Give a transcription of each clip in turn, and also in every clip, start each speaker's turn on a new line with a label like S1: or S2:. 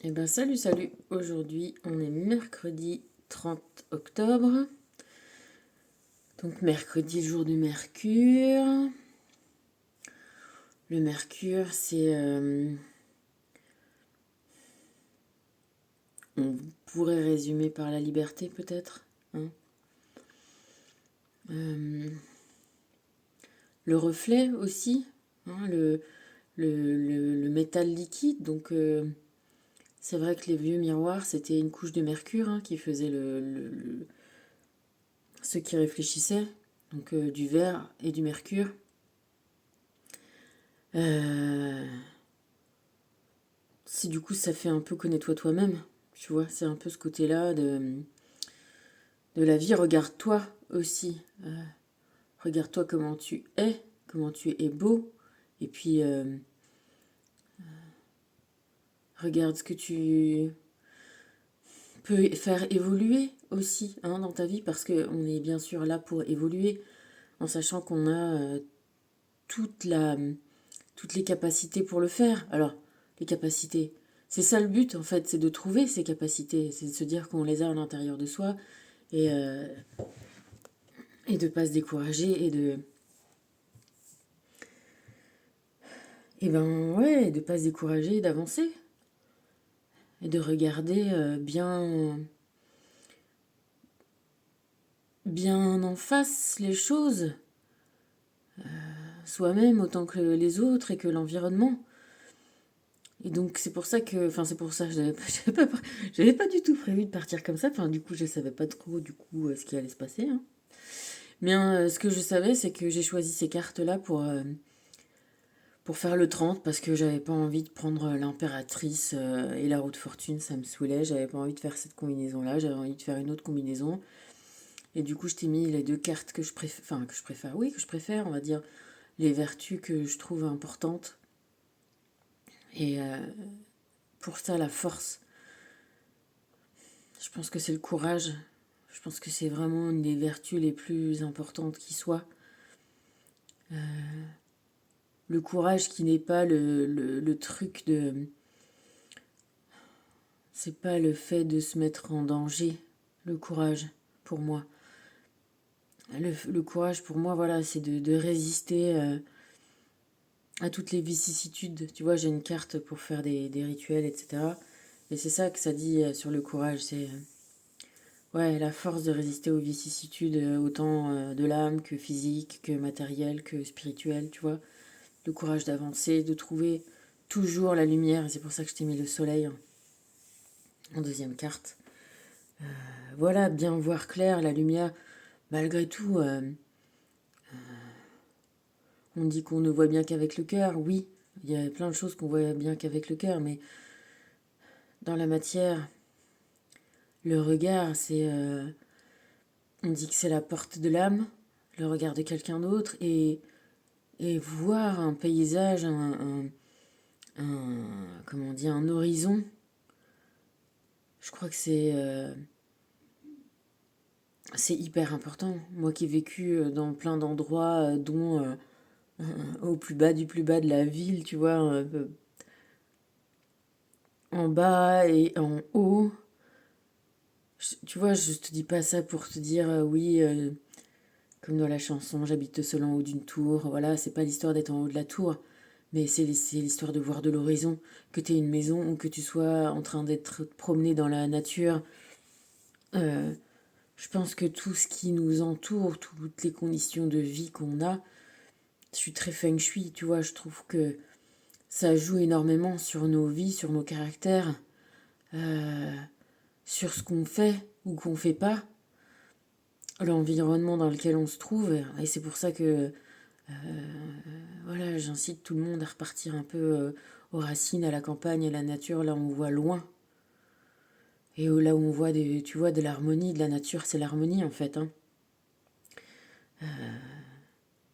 S1: Eh ben salut, salut. Aujourd'hui, on est mercredi 30 octobre. Donc mercredi, jour du Mercure. Le Mercure, on pourrait résumer par la liberté peut-être, hein. Euh, le reflet aussi, hein, le métal liquide. Donc c'est vrai que les vieux miroirs, c'était une couche de mercure, hein, qui faisait ceux qui réfléchissaient. Donc du verre et du mercure. Euh, Si du coup ça fait un peu connais-toi toi-même, tu vois, c'est un peu ce côté-là de la vie. Regarde-toi aussi. Regarde-toi comment tu es beau. Et puis regarde ce que tu peux faire évoluer aussi, hein, dans ta vie, parce qu'on est bien sûr là pour évoluer, en sachant qu'on a toute la, toutes les capacités pour le faire. Alors, les capacités, c'est ça le but en fait, c'est de trouver ces capacités, c'est de se dire qu'on les a à l'intérieur de soi et, euh, et de pas se décourager et ben ouais, de pas se décourager, d'avancer et de regarder bien en face les choses, soi-même autant que les autres et que l'environnement. Et donc c'est pour ça que, enfin c'est pour ça, j'avais pas du tout prévu de partir comme ça. Enfin du coup je savais pas trop du coup ce qui allait se passer, hein. Mais ce que je savais c'est que j'ai choisi ces cartes là pour faire le 30 parce que j'avais pas envie de prendre l'impératrice et la roue de fortune, ça me saoulait. J'avais pas envie de faire cette combinaison-là, j'avais envie de faire une autre combinaison. Et du coup, je t'ai mis les deux cartes que je préfère, enfin que je préfère, oui, que je préfère, on va dire, les vertus que je trouve importantes. Et pour ça, la force, je pense que c'est le courage. Je pense que c'est vraiment une des vertus les plus importantes qui soit. Le courage qui n'est pas le truc de... C'est pas le fait de se mettre en danger, le courage, pour moi. Le courage, pour moi, voilà, c'est de résister à toutes les vicissitudes. Tu vois, j'ai une carte pour faire des rituels, etc. Et c'est ça que ça dit sur le courage. C'est ouais, la force de résister aux vicissitudes, autant de l'âme que physique, que matériel, que spirituel, tu vois. Le courage d'avancer, de trouver toujours la lumière. Et c'est pour ça que je t'ai mis le soleil, hein, en deuxième carte. Voilà, bien voir clair, la lumière. Malgré tout, on dit qu'on ne voit bien qu'avec le cœur. Oui, il y a plein de choses qu'on voit bien qu'avec le cœur, mais dans la matière, le regard, on dit que c'est la porte de l'âme, le regard de quelqu'un d'autre, et voir un paysage, comment on dit, un horizon. Je crois que c'est hyper important. Moi qui ai vécu dans plein d'endroits, dont au plus bas du plus bas de la ville, tu vois, en bas et en haut. Tu vois, je te dis pas ça pour te dire oui, comme dans la chanson, j'habite seul en haut d'une tour. Voilà, c'est pas l'histoire d'être en haut de la tour, mais c'est l'histoire de voir de l'horizon. Que tu aies une maison ou que tu sois en train d'être promené dans la nature. euh, je pense que tout ce qui nous entoure, toutes les conditions de vie qu'on a, je suis très feng shui, tu vois, je trouve que ça joue énormément sur nos vies, sur nos caractères, euh, sur ce qu'on fait ou qu'on fait pas, l'environnement dans lequel on se trouve. Et c'est pour ça que voilà, j'incite tout le monde à repartir un peu aux racines, à la campagne, à la nature, là où on voit loin. Et là où on voit tu vois, de l'harmonie, de la nature, c'est l'harmonie en fait, hein.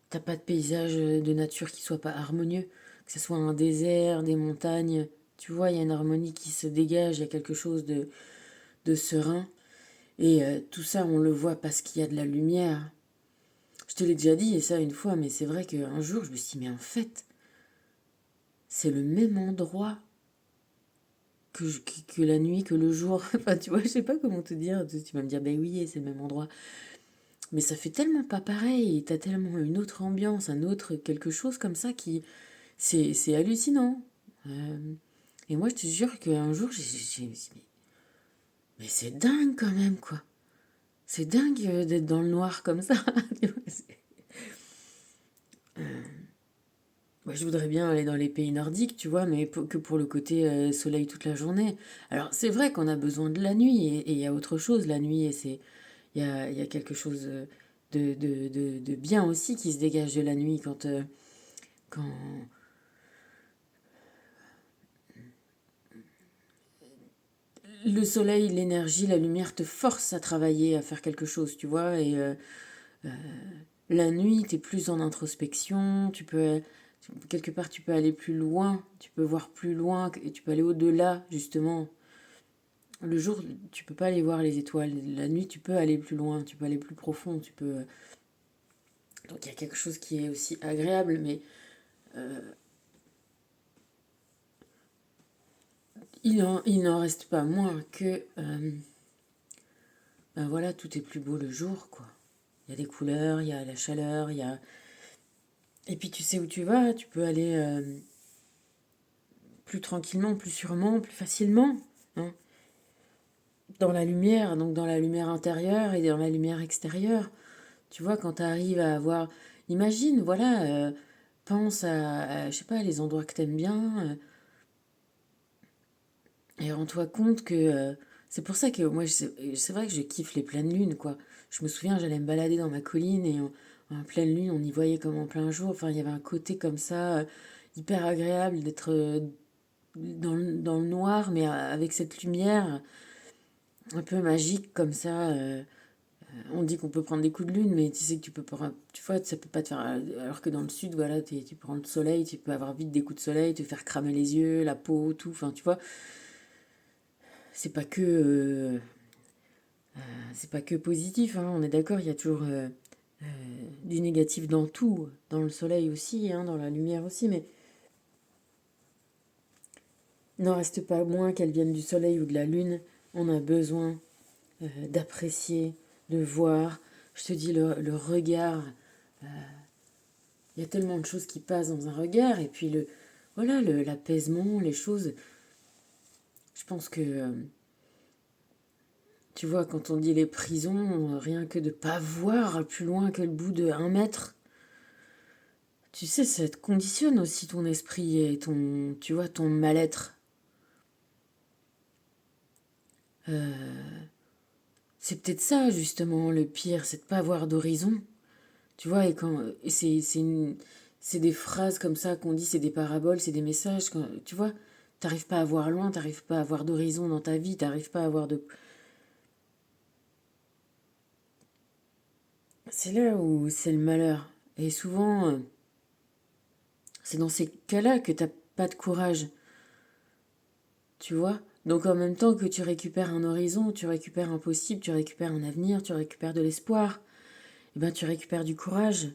S1: T'as pas de paysage de nature qui soit pas harmonieux, que ce soit un désert, des montagnes. Tu vois, il y a une harmonie qui se dégage, il y a quelque chose de serein. Et tout ça, on le voit parce qu'il y a de la lumière. Je te l'ai déjà dit, et ça une fois, mais c'est vrai qu'un jour, je me suis dit, mais en fait, c'est le même endroit que la nuit, que le jour. Enfin, tu vois, je sais pas comment te dire. Tu vas me dire, ben oui, c'est le même endroit. Mais ça fait tellement pas pareil. T'as tellement une autre ambiance, un autre quelque chose comme ça qui. C'est hallucinant. Euh, et moi, je te jure qu'un jour, mais c'est dingue quand même, quoi. C'est dingue d'être dans le noir comme ça. Moi, je voudrais bien aller dans les pays nordiques, tu vois, mais que pour le côté soleil toute la journée. Alors, c'est vrai qu'on a besoin de la nuit, et il y a autre chose, la nuit, et il y a quelque chose de bien aussi qui se dégage de la nuit quand le soleil, l'énergie, la lumière te force à travailler, à faire quelque chose, tu vois, et la nuit, tu es plus en introspection, quelque part, tu peux aller plus loin, tu peux voir plus loin, et tu peux aller au-delà, justement. Le jour, tu peux pas aller voir les étoiles. La nuit, tu peux aller plus loin, tu peux aller plus profond, tu peux. Donc il y a quelque chose qui est aussi agréable, mais il n'en reste pas moins que, ben voilà, tout est plus beau le jour, quoi. Il y a des couleurs, il y a la chaleur, il y a. Et puis tu sais où tu vas, tu peux aller plus tranquillement, plus sûrement, plus facilement, hein, dans la lumière, donc dans la lumière intérieure et dans la lumière extérieure. Tu vois, quand tu arrives à avoir. Imagine, voilà, pense je sais pas, les endroits que t'aimes bien, et rends-toi compte que. C'est pour ça que moi, c'est vrai que je kiffe les pleines lunes, quoi. Je me souviens, j'allais me balader dans ma colline et en pleine lune, on y voyait comme en plein jour. Enfin, il y avait un côté comme ça, hyper agréable d'être dans le noir, mais avec cette lumière un peu magique comme ça. On dit qu'on peut prendre des coups de lune, mais tu sais que tu peux pas, tu vois, ça peut pas te faire. Alors que dans le sud, voilà, tu prends le soleil, tu peux avoir vite des coups de soleil, te faire cramer les yeux, la peau, tout. Enfin, tu vois, c'est pas que, c'est pas que positif, hein, on est d'accord, il y a toujours du négatif dans tout, dans le soleil aussi, hein, dans la lumière aussi, mais il n'en reste pas moins qu'elles viennent du soleil ou de la lune. On a besoin d'apprécier, de voir. Je te dis, le regard. Il y a tellement de choses qui passent dans un regard, et puis voilà, l'apaisement, les choses. Je pense que, tu vois, quand on dit les prisons, rien que de pas voir plus loin que le bout de 1 mètre, tu sais, ça te conditionne aussi ton esprit et tu vois, ton mal-être. C'est peut-être ça, justement, le pire, c'est de pas avoir d'horizon. Tu vois, et c'est des phrases comme ça qu'on dit, c'est des paraboles, c'est des messages. Tu vois, t'arrives pas à voir loin, t'arrives pas à avoir d'horizon dans ta vie, t'arrives pas à avoir de. C'est là où c'est le malheur. Et souvent, c'est dans ces cas-là que t'as pas de courage, tu vois. Donc en même temps que tu récupères un horizon, tu récupères un possible, tu récupères un avenir, tu récupères de l'espoir, et ben tu récupères du courage,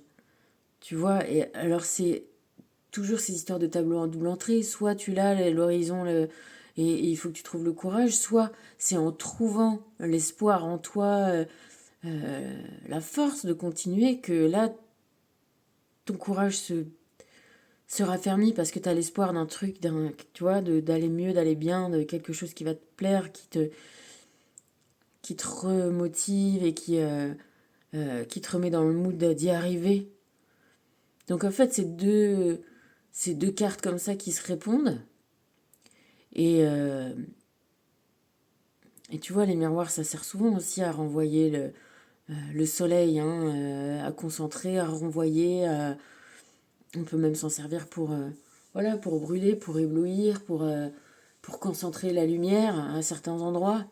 S1: tu vois. Et alors c'est toujours ces histoires de tableau en double entrée. Soit tu l'as, l'horizon, et il faut que tu trouves le courage, soit c'est en trouvant l'espoir en toi, la force de continuer, que là, ton courage se raffermit parce que tu as l'espoir d'un truc, tu vois, d'aller mieux, d'aller bien, de quelque chose qui va te plaire, qui te remotive et qui te remet dans le mood d'y arriver. Donc en fait, c'est deux cartes comme ça qui se répondent. Et, euh, et tu vois, les miroirs, ça sert souvent aussi à renvoyer le soleil, hein, à concentrer, à renvoyer. On peut même s'en servir voilà, pour brûler, pour éblouir, pour concentrer la lumière à certains endroits.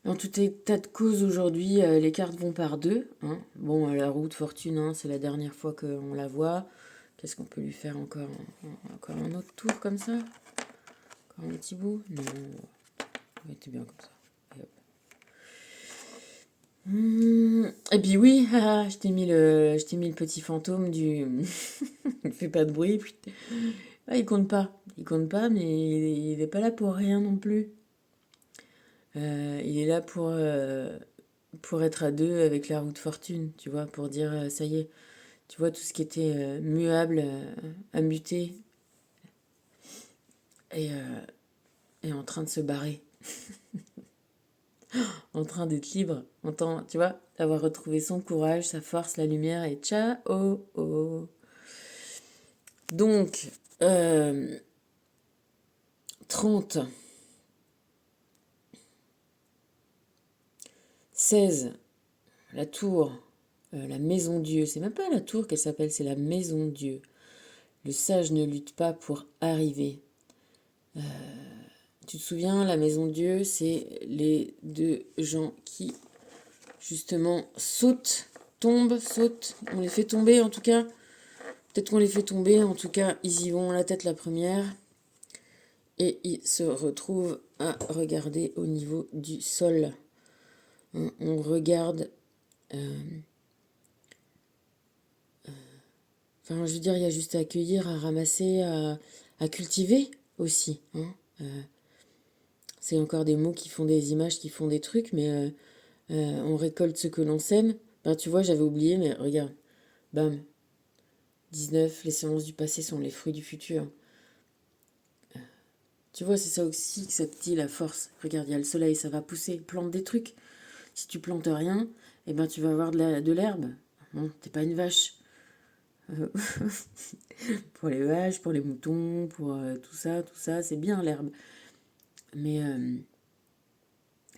S1: En tout état de cause, aujourd'hui, les cartes vont par deux, hein. Bon, la roue de fortune, hein, c'est la dernière fois qu'on la voit. Qu'est-ce qu'on peut lui faire encore? Encore un autre tour comme ça? Encore un petit bout? Non, ouais, t'es bien comme ça. Et hop. Et puis oui, je t'ai mis le petit fantôme du. Ne fais pas de bruit. Ah, il compte pas. Il compte pas, mais il est pas là pour rien non plus. Il est là pour être à deux avec la roue de fortune, tu vois, pour dire ça y est, tu vois, tout ce qui était muable a muté et est en train de se barrer, en train d'être libre, tu vois, d'avoir retrouvé son courage, sa force, la lumière et ciao. Oh, oh. Donc, euh, 30, 16, la tour, la maison Dieu. C'est même pas la tour qu'elle s'appelle, c'est la maison Dieu. Le sage ne lutte pas pour arriver. Tu te souviens, la maison Dieu, c'est les deux gens qui, justement, sautent, tombent, sautent. On les fait tomber, en tout cas. Peut-être qu'on les fait tomber, en tout cas, ils y vont la tête la première. Et ils se retrouvent à regarder au niveau du sol. On regarde. Enfin, je veux dire, il y a juste à accueillir, à ramasser, à cultiver aussi. C'est encore des mots qui font des images, qui font des trucs, mais on récolte ce que l'on sème. Ben, tu vois, j'avais oublié, mais regarde. Bam. 19, les séances du passé sont les fruits du futur. Tu vois, c'est ça aussi que ça te dit la force. Regarde, il y a le soleil, ça va pousser. Plante des trucs. Si tu plantes rien, eh ben tu vas avoir de l'herbe. Bon, t'es pas une vache. Euh, pour les vaches, pour les moutons, pour tout ça, c'est bien l'herbe. Mais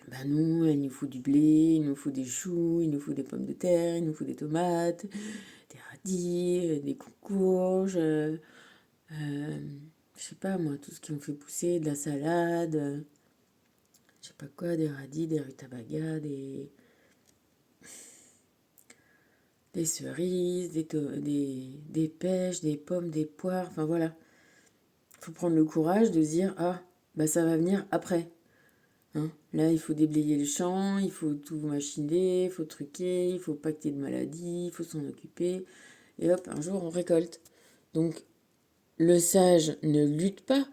S1: bah nous, il nous faut du blé, il nous faut des choux, il nous faut des pommes de terre, il nous faut des tomates, des radis, des courges, euh, je sais pas moi, tout ce qui me fait pousser, de la salade, je sais pas quoi, des radis, des rutabagas, des cerises, des pêches, des pommes, des poires, enfin voilà. Faut prendre le courage de se dire, ah, bah ça va venir après. Hein. Là, il faut déblayer le champ, il faut tout machiner, il faut truquer, il faut pas que t'aies de maladie, il faut s'en occuper. Et hop, un jour, on récolte. Donc, le sage ne lutte pas.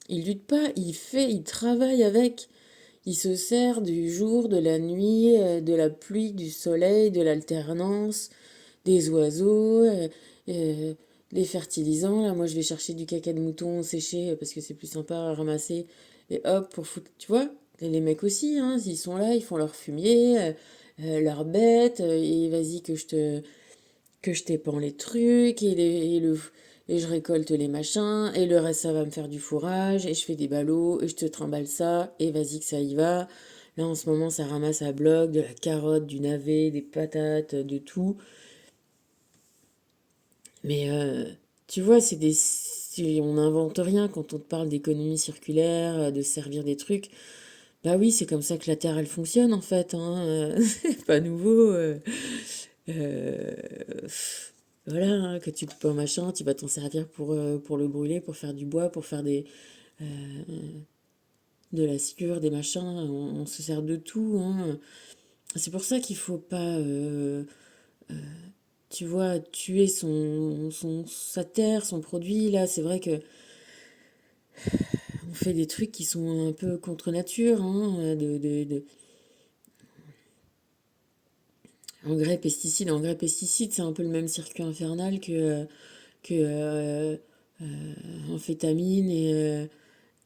S1: Il lutte pas, il fait, il travaille avec. Il se sert du jour, de la nuit, de la pluie, du soleil, de l'alternance, des oiseaux, euh, les fertilisants. Là, moi, je vais chercher du caca de mouton séché parce que c'est plus sympa à ramasser. Et hop, pour foutre, tu vois, et les mecs aussi, hein, ils sont là, ils font leur fumier, leurs bêtes, et vas-y que je t'épand les trucs, et je récolte les machins, et le reste, ça va me faire du fourrage, et je fais des ballots, et je te trimballe ça, et vas-y que ça y va. Là, en ce moment, ça ramasse à bloc de la carotte, du navet, des patates, de tout. Mais tu vois, on n'invente rien quand on te parle d'économie circulaire, de servir des trucs. Bah oui, c'est comme ça que la Terre, elle fonctionne en fait. Hein. C'est pas nouveau. Euh, voilà, hein, que tu coupes un machin, tu vas t'en servir pour le brûler, pour faire du bois, pour faire euh, de la sciure, des machins. On se sert de tout. Hein. C'est pour ça qu'il faut pas, tu vois, tuer sa terre, son produit. Là, c'est vrai que on fait des trucs qui sont un peu contre nature, hein, engrais, pesticides, c'est un peu le même circuit infernal que amphétamine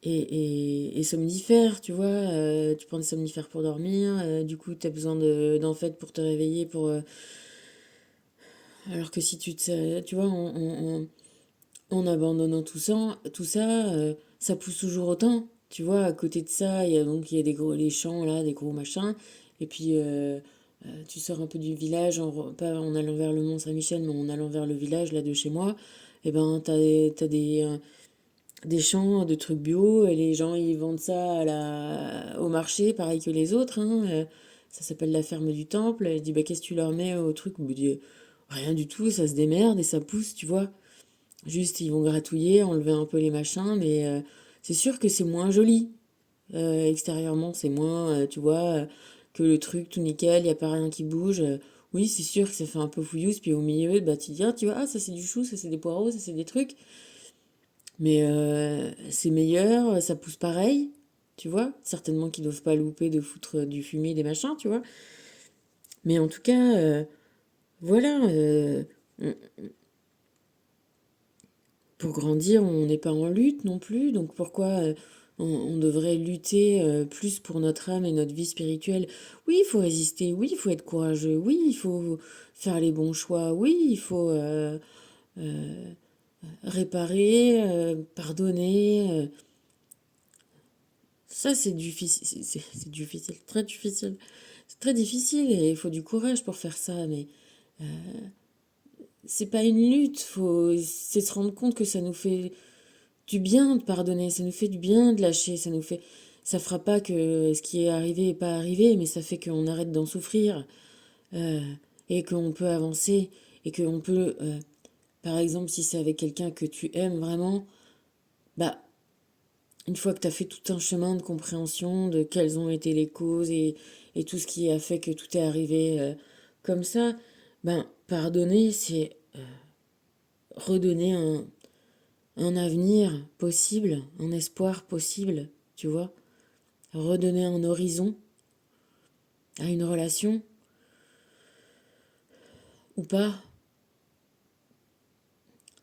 S1: et somnifères, tu vois. Tu prends des somnifères pour dormir, du coup, tu as besoin d'en fait pour te réveiller, alors que si tu vois, en abandonnant tout ça, ça pousse toujours autant. Tu vois, à côté de ça, il y a des gros les champs là, des gros machins. Et puis tu sors un peu du village, pas en allant vers le Mont Saint-Michel, mais en allant vers le village là de chez moi. Et ben t'as des champs de trucs bio et les gens ils vendent ça au marché, pareil que les autres. Hein. Ça s'appelle la ferme du temple. Je dis bah qu'est-ce que tu leur mets au truc? Il me dit rien du tout, ça se démerde et ça pousse, tu vois. Juste, ils vont gratouiller, enlever un peu les machins, mais c'est sûr que c'est moins joli. Extérieurement, c'est moins, tu vois, que le truc tout nickel, il n'y a pas rien qui bouge. Oui, c'est sûr que ça fait un peu fouillouse, puis au milieu, bah, tu dis, ah, tu vois, ah, ça c'est du chou, ça c'est des poireaux, ça c'est des trucs. Mais c'est meilleur, ça pousse pareil, tu vois. Certainement qu'ils doivent pas louper de foutre du fumier, des machins, tu vois. Mais en tout cas, voilà, pour grandir, on n'est pas en lutte non plus, donc pourquoi on devrait lutter plus pour notre âme et notre vie spirituelle? Oui, il faut résister, oui, il faut être courageux, oui, il faut faire les bons choix, oui, il faut réparer, pardonner. Ça, c'est difficile, c'est difficile, très difficile. C'est très difficile et il faut du courage pour faire ça, mais c'est pas une lutte, c'est se rendre compte que ça nous fait du bien de pardonner, ça nous fait du bien de lâcher, ça fera pas que ce qui est arrivé est pas arrivé, mais ça fait qu'on arrête d'en souffrir, euh, et qu'on peut avancer, et qu'on peut, par exemple, si c'est avec quelqu'un que tu aimes vraiment, bah, une fois que tu as fait tout un chemin de compréhension de quelles ont été les causes et tout ce qui a fait que tout est arrivé comme ça, ben, pardonner, c'est redonner un avenir possible, un espoir possible, tu vois. Redonner un horizon à une relation ou pas.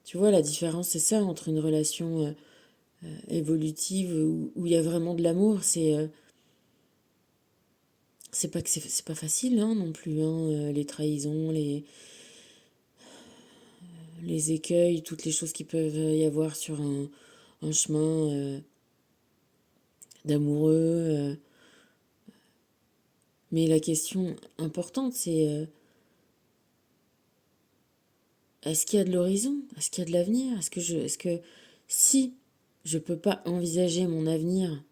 S1: Tu vois, la différence, c'est ça entre une relation évolutive où il y a vraiment de l'amour. C'est pas que c'est pas facile hein, non plus, hein, les trahisons, les écueils, toutes les choses qui peuvent y avoir sur un chemin d'amoureux. Mais la question importante, c'est est-ce qu'il y a de l'horizon? Est-ce qu'il y a de l'avenir? Est-ce que si je peux pas envisager mon avenir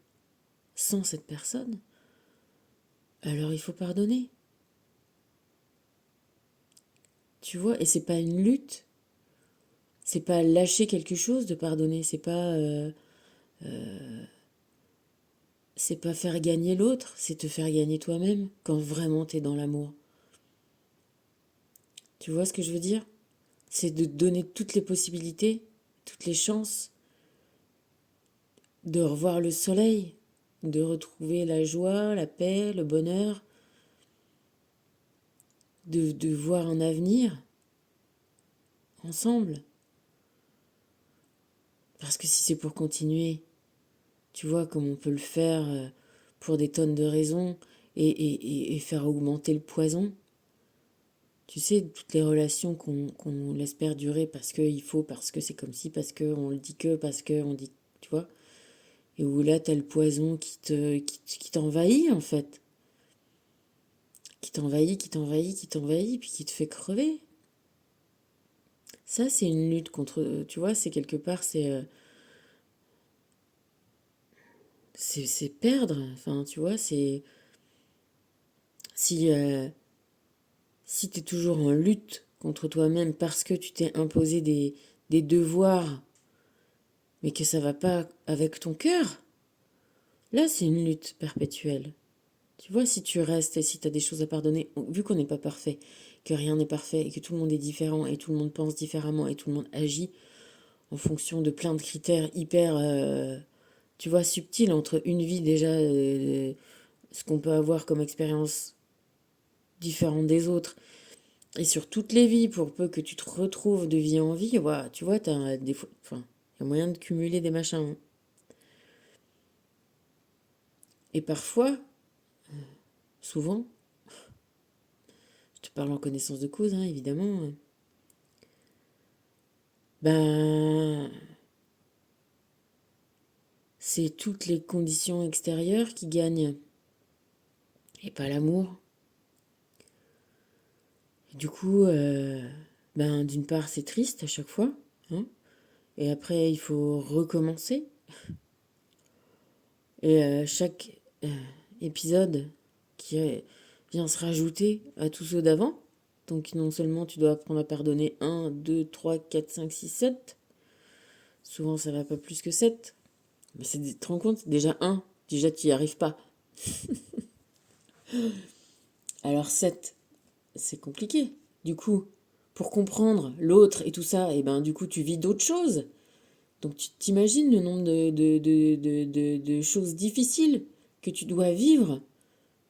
S1: sans cette personne, alors il faut pardonner. Tu vois? Et c'est pas une lutte. C'est pas lâcher quelque chose de pardonner. C'est pas faire gagner l'autre. C'est te faire gagner toi-même quand vraiment t'es dans l'amour. Tu vois ce que je veux dire? C'est de donner toutes les possibilités, toutes les chances de revoir le soleil, de retrouver la joie, la paix, le bonheur, de voir un avenir ensemble. Parce que si c'est pour continuer, tu vois, comme on peut le faire pour des tonnes de raisons et faire augmenter le poison, tu sais, toutes les relations qu'on laisse perdurer parce qu'il faut, parce que c'est comme si, parce qu'on le dit que, parce qu'on dit, tu vois, et où là, t'as le poison qui t'envahit, en fait. Qui t'envahit, puis qui te fait crever. Ça, c'est une lutte contre, tu vois, c'est quelque part, c'est perdre. Enfin, tu vois, si, si t'es toujours en lutte contre toi-même parce que tu t'es imposé des devoirs, mais que ça va pas avec ton cœur, là, c'est une lutte perpétuelle. Tu vois, si tu restes et si tu as des choses à pardonner, vu qu'on n'est pas parfait, que rien n'est parfait et que tout le monde est différent et tout le monde pense différemment et tout le monde agit en fonction de plein de critères hyper, tu vois, subtils entre une vie déjà, ce qu'on peut avoir comme expérience différente des autres, et sur toutes les vies, pour peu que tu te retrouves de vie en vie, ouais, tu vois, t'as des fois, enfin, il y a moyen de cumuler des machins, hein. Et parfois, souvent, je te parle en connaissance de cause, hein, évidemment, ben, c'est toutes les conditions extérieures qui gagnent, et pas l'amour. Et du coup, ben, d'une part, c'est triste à chaque fois, hein, et après, il faut recommencer. Et chaque épisode qui vient se rajouter à tous ceux d'avant. Donc non seulement tu dois apprendre à pardonner 1, 2, 3, 4, 5, 6, 7. Souvent ça va pas plus que 7. Mais tu te rends compte, déjà 1, déjà tu n'y arrives pas. Alors 7, c'est compliqué. Du coup, pour comprendre l'autre et tout ça, et ben du coup tu vis d'autres choses. Donc tu t'imagines le nombre de choses difficiles que tu dois vivre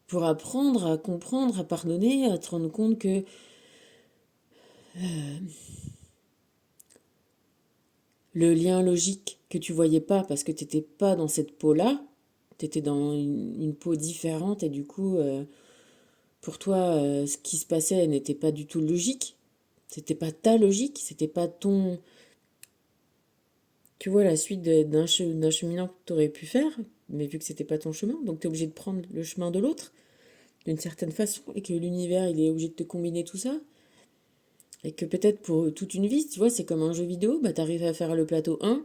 S1: pour apprendre à comprendre, à pardonner, à te rendre compte que le lien logique que tu voyais pas parce que tu n'étais pas dans cette peau-là, tu étais dans une peau différente et du coup, pour toi, ce qui se passait n'était pas du tout logique. C'était pas ta logique, c'était pas ton... Tu vois, la suite d'un cheminement que tu aurais pu faire, mais vu que c'était pas ton chemin, donc tu es obligé de prendre le chemin de l'autre, d'une certaine façon, et que l'univers, il est obligé de te combiner tout ça. Et que peut-être pour toute une vie, tu vois, c'est comme un jeu vidéo, bah t'arrives à faire le plateau 1,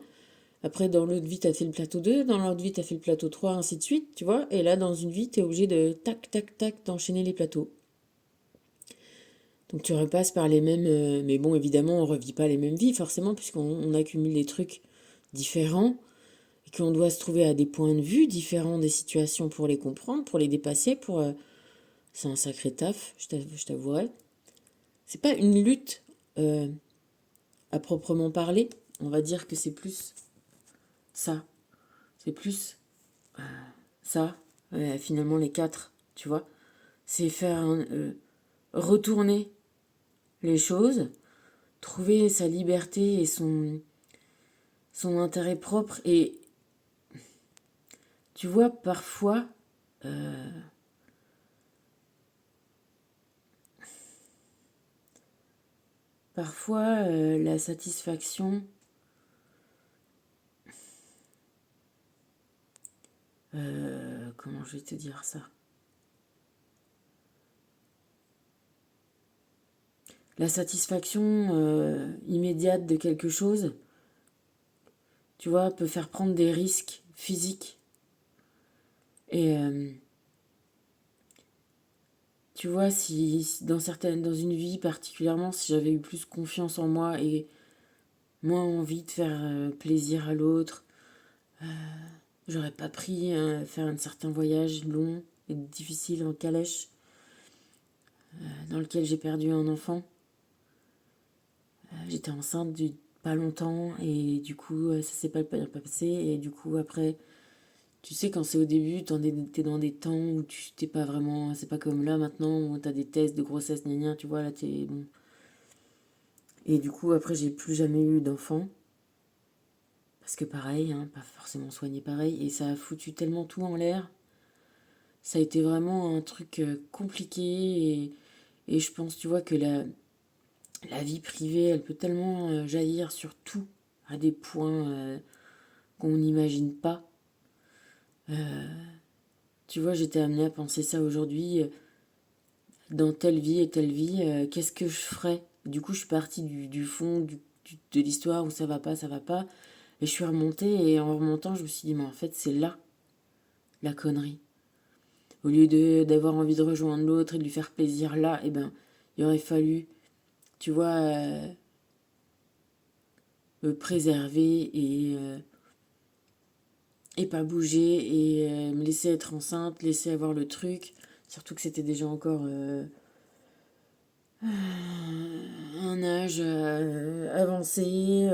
S1: après dans l'autre vie t'as fait le plateau 2, dans l'autre vie t'as fait le plateau 3, ainsi de suite, tu vois, et là dans une vie t'es obligé de tac, tac, tac, d'enchaîner les plateaux. Donc tu repasses par les mêmes... mais bon, évidemment, on revit pas les mêmes vies, forcément, puisqu'on accumule des trucs différents, et qu'on doit se trouver à des points de vue différents des situations pour les comprendre, pour les dépasser, pour... c'est un sacré taf, je t'avouerai. C'est pas une lutte à proprement parler, on va dire que c'est plus ça. C'est plus ça, finalement les quatre, tu vois. C'est faire retourner les choses, trouver sa liberté et son intérêt propre. Et tu vois, parfois la satisfaction, comment je vais te dire ça? La satisfaction immédiate de quelque chose, tu vois, peut faire prendre des risques physiques. Et tu vois, si dans une vie particulièrement, si j'avais eu plus confiance en moi et moins envie de faire plaisir à l'autre, j'aurais pas pris faire un certain voyage long et difficile en calèche dans lequel j'ai perdu un enfant. J'étais enceinte pas longtemps et du coup ça s'est pas passé et du coup après tu sais quand c'est au début t'es dans des temps où tu t'es pas vraiment, c'est pas comme là maintenant où t'as des tests de grossesse gna gna, tu vois là t'es bon. Et du coup après j'ai plus jamais eu d'enfant parce que pareil hein, pas forcément soigné pareil et ça a foutu tellement tout en l'air. Ça a été vraiment un truc compliqué et je pense tu vois que la vie privée elle peut tellement jaillir sur tout à des points qu'on n'imagine pas. Tu vois, j'étais amenée à penser ça aujourd'hui, dans telle vie et telle vie, qu'est-ce que je ferais? Du coup, je suis partie du fond de l'histoire où ça va pas, et je suis remontée, et en remontant, je me suis dit, mais en fait, c'est là, la connerie. Au lieu d'avoir envie de rejoindre l'autre et de lui faire plaisir là, eh ben, il aurait fallu, tu vois, me préserver et pas bouger, et me laisser être enceinte, laisser avoir le truc, surtout que c'était déjà encore... un âge avancé,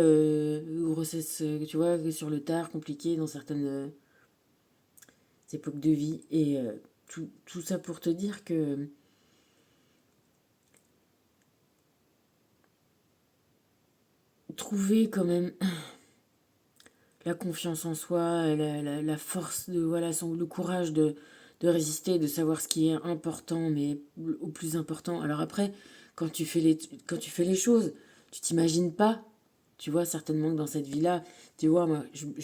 S1: grossesse, tu vois, sur le tard, compliqué dans certaines époques de vie. Et tout ça pour te dire que trouver quand même la confiance en soi, la force, voilà, le courage de résister, de savoir ce qui est important, mais au plus important. Alors après, quand tu fais les choses, tu t'imagines pas, tu vois, certainement que dans cette vie-là, tu vois, moi, je veux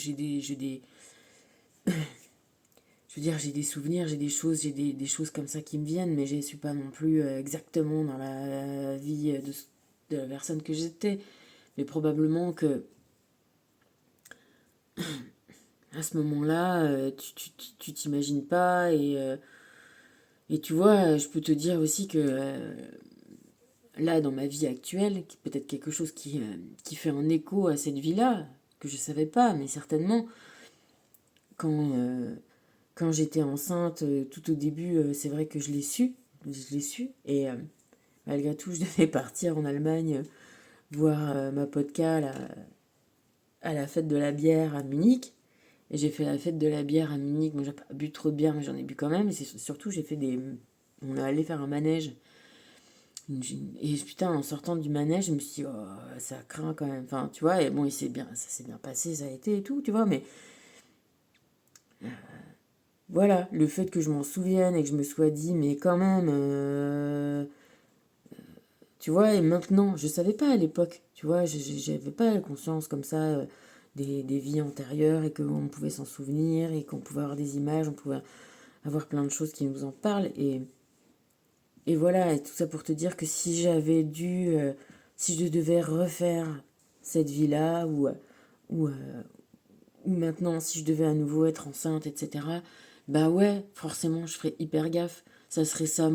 S1: dire, j'ai des souvenirs, j'ai des choses, des choses comme ça qui me viennent, mais je ne suis pas non plus exactement dans la vie de la personne que j'étais. Mais probablement que à ce moment-là, tu t'imagines pas. Et tu vois, je peux te dire aussi que là, dans ma vie actuelle, peut-être quelque chose qui fait un écho à cette vie-là, que je ne savais pas, mais certainement, quand, euh, quand j'étais enceinte, tout au début, c'est vrai que je l'ai su. Je l'ai su. Et malgré tout, je devais partir en Allemagne voir ma pote K à la fête de la bière à Munich. Et j'ai fait la fête de la bière à Munich. Moi, j'ai pas bu trop de bière, mais j'en ai bu quand même. Et c'est surtout, j'ai fait des... On est allé faire un manège. Et putain, en sortant du manège, je me suis dit, oh, ça craint quand même. Enfin, tu vois, et bon, ça s'est bien passé, ça a été et tout, tu vois, mais voilà, le fait que je m'en souvienne et que je me sois dit, mais quand même, tu vois, et maintenant, je savais pas à l'époque, tu vois, j'avais pas la conscience comme ça des vies antérieures et qu'on pouvait s'en souvenir et qu'on pouvait avoir des images, on pouvait avoir plein de choses qui nous en parlent. Et voilà, et tout ça pour te dire que si j'avais dû, si je devais refaire cette vie-là, ou, euh, ou maintenant si je devais à nouveau être enceinte, etc., bah ouais, forcément, je ferais hyper gaffe. Ça serait ça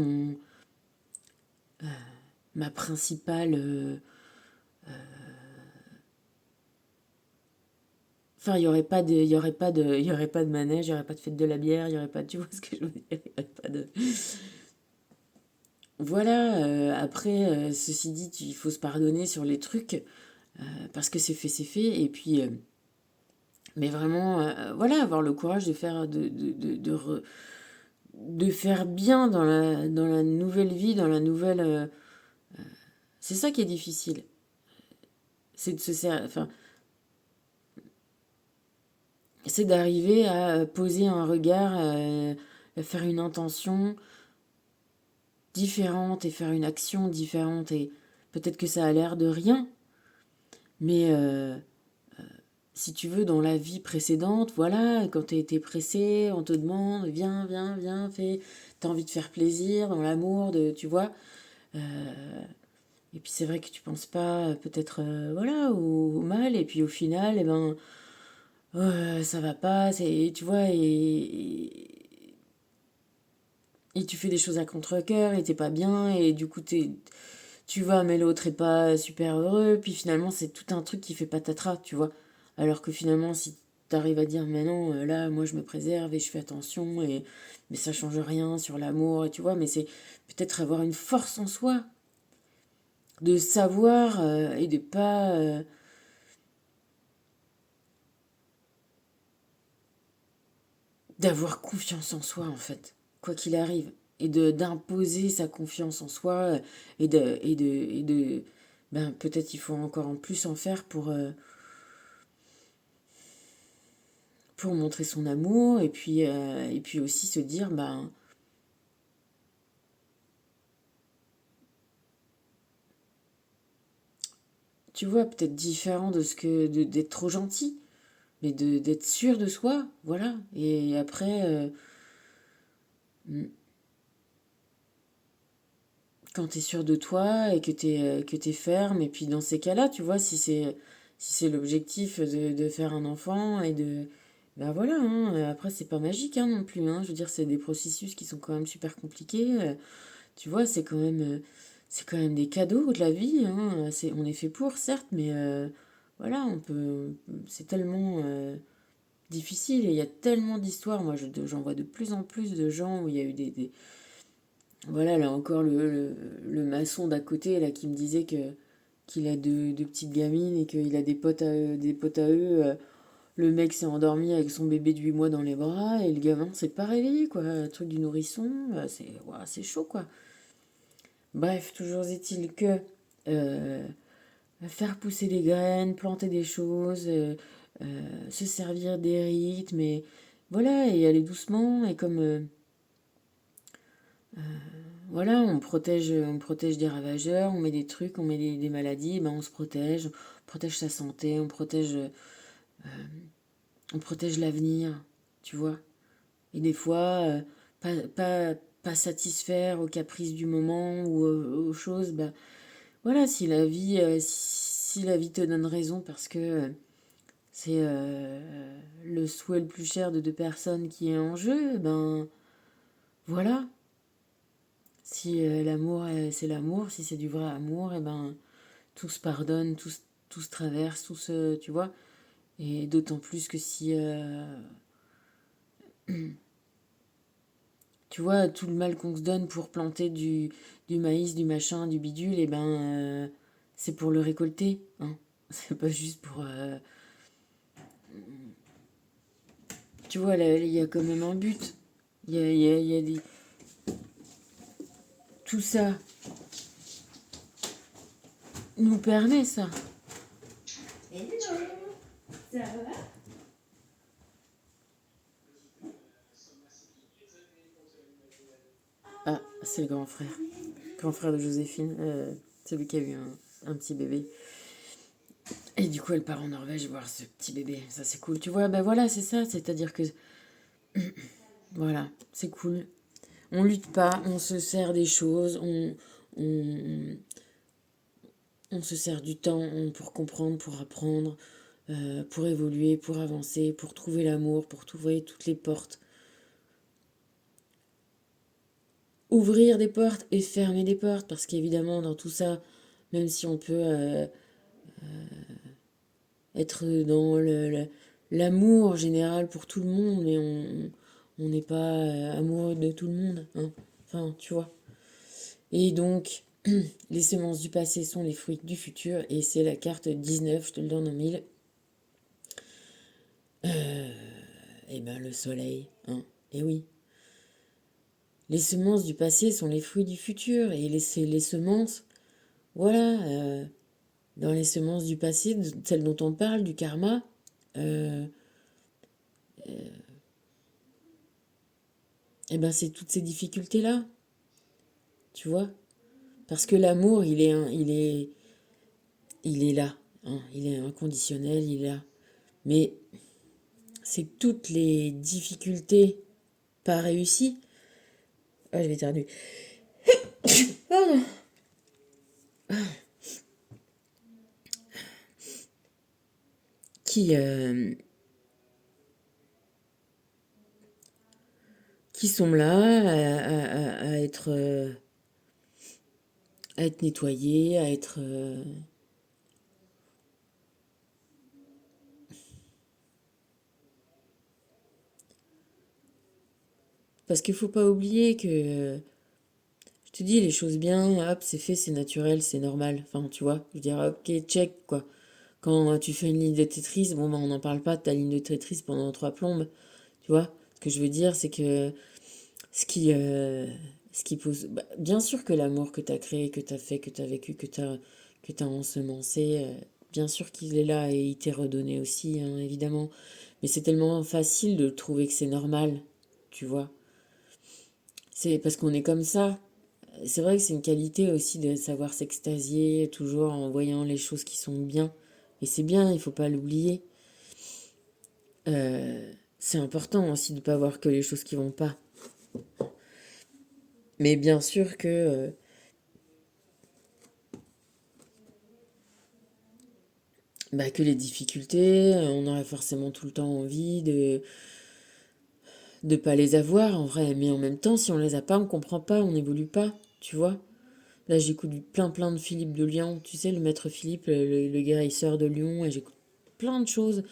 S1: ma principale. Enfin, il y aurait pas de, il y aurait pas de, il y aurait pas de manège, il y aurait pas de fête de la bière, il y aurait pas, tu vois ce que je veux dire, il y aurait pas de. Voilà. Après, ceci dit, il faut se pardonner sur les trucs parce que c'est fait, et puis. Mais vraiment, voilà, avoir le courage de faire, de faire bien dans la nouvelle vie, dans la nouvelle. C'est ça qui est difficile. C'est de enfin, c'est d'arriver à poser un regard, à faire une intention différente et faire une action différente. Et peut-être que ça a l'air de rien, mais si tu veux, dans la vie précédente, voilà, quand tu été pressé, on te demande, viens, viens, viens, fais, t'as envie de faire plaisir, dans l'amour, tu vois. Et puis c'est vrai que tu penses pas peut-être, voilà, au mal, et puis au final, eh ben, ça va pas, tu vois, et tu fais des choses à contre-cœur, et t'es pas bien, et du coup, tu vas, mais l'autre est pas super heureux, puis finalement, c'est tout un truc qui fait patatras, tu vois. Alors que finalement, si t'arrives à dire, mais non, là, moi, je me préserve et je fais attention, mais ça change rien sur l'amour, et tu vois, mais c'est peut-être avoir une force en soi, de savoir et de pas. D'avoir confiance en soi, en fait, quoi qu'il arrive. Et d'imposer sa confiance en soi, ben, peut-être il faut encore en plus en faire pour montrer son amour, et puis aussi se dire, ben, tu vois, peut-être différent de ce que d'être trop gentil, mais d'être sûr de soi, voilà. Et après, quand tu es sûr de toi et que t'es ferme, et puis dans ces cas-là, tu vois, si c'est l'objectif de faire un enfant et de. Ben voilà, hein, après, c'est pas magique hein, non plus. Hein, je veux dire, c'est des processus qui sont quand même super compliqués. Tu vois, c'est quand même des cadeaux de la vie. Hein, on est fait pour, certes, mais voilà, on peut. C'est tellement difficile et il y a tellement d'histoires. Moi, j'en vois de plus en plus de gens où il y a eu voilà, là encore le maçon d'à côté là qui me disait que qu'il a deux petites gamines et qu'il a des potes à eux. Le mec s'est endormi avec son bébé de 8 mois dans les bras et le gamin s'est pas réveillé, quoi. Le truc du nourrisson, ouah, c'est chaud, quoi. Bref, toujours est-il que euh, faire pousser des graines, planter des choses, se servir des rythmes, et voilà, et aller doucement, et comme voilà, on protège des ravageurs, on met des trucs, on met des maladies, ben on protège sa santé, on protège l'avenir, tu vois. Et des fois, pas satisfaire aux caprices du moment ou aux choses, bah voilà, si la vie te donne raison parce que c'est le souhait le plus cher de deux personnes qui est en jeu, ben voilà. Si l'amour, c'est l'amour, si c'est du vrai amour, et ben tout se pardonne, tout se traverse, tu vois. Et d'autant plus que si, tu vois, tout le mal qu'on se donne pour planter du maïs, du machin, du bidule, et ben c'est pour le récolter, hein. C'est pas juste pour... tu vois, là, il y a quand même un but. Il y a des... Tout ça nous permet ça.
S2: Hello, ça va?
S1: Ah, c'est le grand frère. Grand frère de Joséphine. Celui qui a eu un petit bébé. Et du coup, elle part en Norvège voir ce petit bébé. Ça, c'est cool. Tu vois, ben voilà, c'est ça. C'est-à-dire que... Voilà, c'est cool. On lutte pas, on se sert des choses, on, on se sert du temps pour comprendre, pour apprendre, pour évoluer, pour avancer, pour trouver l'amour, pour trouver toutes les portes. Ouvrir des portes et fermer des portes, parce qu'évidemment, dans tout ça, même si on peut être dans l'amour général pour tout le monde, mais on n'est pas amoureux de tout le monde. Hein. Enfin, tu vois. Et donc, les semences du passé sont les fruits du futur, et c'est la carte 19, je te le donne en mille. Eh ben, le soleil, hein. Et oui. Les semences du passé sont les fruits du futur, et les semences, voilà, dans les semences du passé, celles dont on parle, du karma, euh, eh ben, c'est toutes ces difficultés-là, tu vois. Parce que l'amour, il est là, hein. Il est inconditionnel, il est là. Mais c'est toutes les difficultés pas réussies. Ah, je vais éternuer. Pardon. Qui, euh, qui sont là à être nettoyées, à être... Parce qu'il faut pas oublier que... Je te dis, les choses bien, hop, c'est fait, c'est naturel, c'est normal. Enfin, tu vois, je veux dire, ok, check, quoi. Quand tu fais une ligne de Tetris, bon, ben, on n'en parle pas de ta ligne de Tetris pendant 3 plombes, tu vois. Ce que je veux dire, c'est que ce qui, euh, ce qui pose... bah, bien sûr que l'amour que tu as créé, que tu as fait, que tu as vécu, que t'as ensemencé, bien sûr qu'il est là et il t'est redonné aussi, hein, évidemment. Mais c'est tellement facile de trouver que c'est normal, tu vois. C'est parce qu'on est comme ça. C'est vrai que c'est une qualité aussi de savoir s'extasier toujours en voyant les choses qui sont bien. Et c'est bien, il faut pas l'oublier. C'est important aussi de ne pas voir que les choses qui vont pas. Mais bien sûr que les difficultés, on aurait forcément tout le temps envie de pas les avoir en vrai. Mais en même temps, si on les a pas, on comprend pas, on n'évolue pas, tu vois. Là, j'écoute plein de Philippe de Lyon, tu sais, le maître Philippe, le guérisseur de Lyon, et j'écoute plein de choses.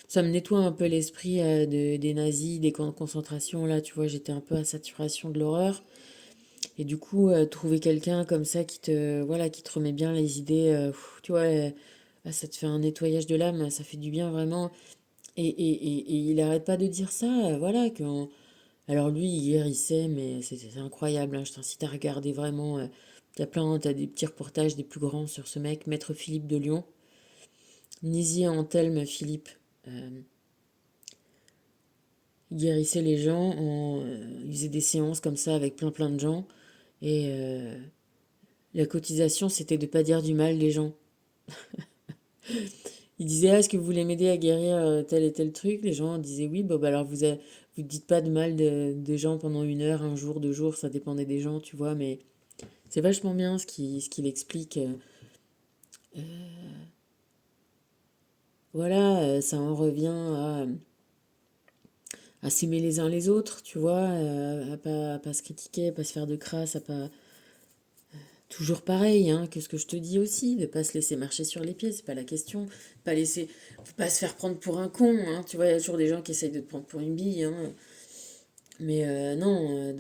S1: Ça me nettoie un peu l'esprit des nazis, des camps de concentration. Là, tu vois, j'étais un peu à saturation de l'horreur. Et du coup, trouver quelqu'un comme ça voilà, qui te remet bien les idées, tu vois, ça te fait un nettoyage de l'âme, ça fait du bien vraiment. Et il arrête pas de dire ça, voilà. Alors lui, il guérissait, mais c'est incroyable, hein, je t'incite à regarder vraiment. T'as des petits reportages des plus grands sur ce mec, Maître Philippe de Lyon. Nisier Anthelme Philippe. Euh, il guérissait les gens, il faisait des séances comme ça avec plein de gens. Et la cotisation, c'était de pas dire du mal des gens. Il disait, ah, est-ce que vous voulez m'aider à guérir tel et tel truc? Les gens disaient oui, bon, bah alors vous dites pas de mal de gens pendant 1 heure, un jour, 2 jours, ça dépendait des gens, tu vois, mais c'est vachement bien ce qu'il explique. Voilà, ça en revient à s'aimer les uns les autres, tu vois, à pas se critiquer, à pas se faire de crasse, à pas... Toujours pareil, hein, que ce que je te dis aussi, de pas se laisser marcher sur les pieds, c'est pas la question. Faut pas se faire prendre pour un con, hein, tu vois, il y a toujours des gens qui essayent de te prendre pour une bille, hein. Mais non,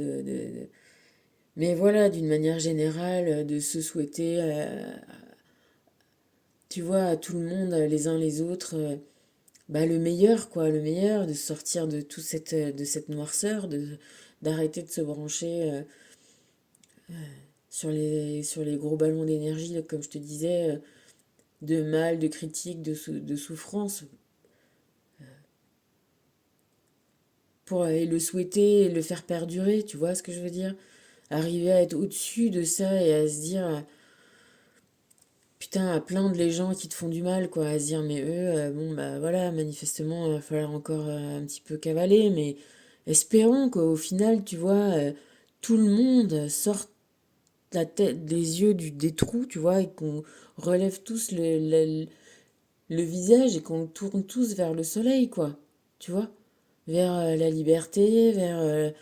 S1: mais voilà, d'une manière générale, de se souhaiter, tu vois, à tout le monde, les uns les autres, bah, le meilleur, quoi, le meilleur, de sortir de cette noirceur, d'arrêter de se brancher sur les gros ballons d'énergie, là, comme je te disais, de mal, de critique, de souffrance, pour aller le souhaiter et le faire perdurer, tu vois ce que je veux dire? Arriver à être au-dessus de ça et à se dire, putain, à plaindre les gens qui te font du mal, quoi, à se dire, mais eux, bon, bah voilà, manifestement, il va falloir encore un petit peu cavaler, mais espérons qu'au final, tu vois, tout le monde sorte la tête des yeux des trous, tu vois, et qu'on relève tous le visage et qu'on tourne tous vers le soleil, quoi, tu vois, vers la liberté, vers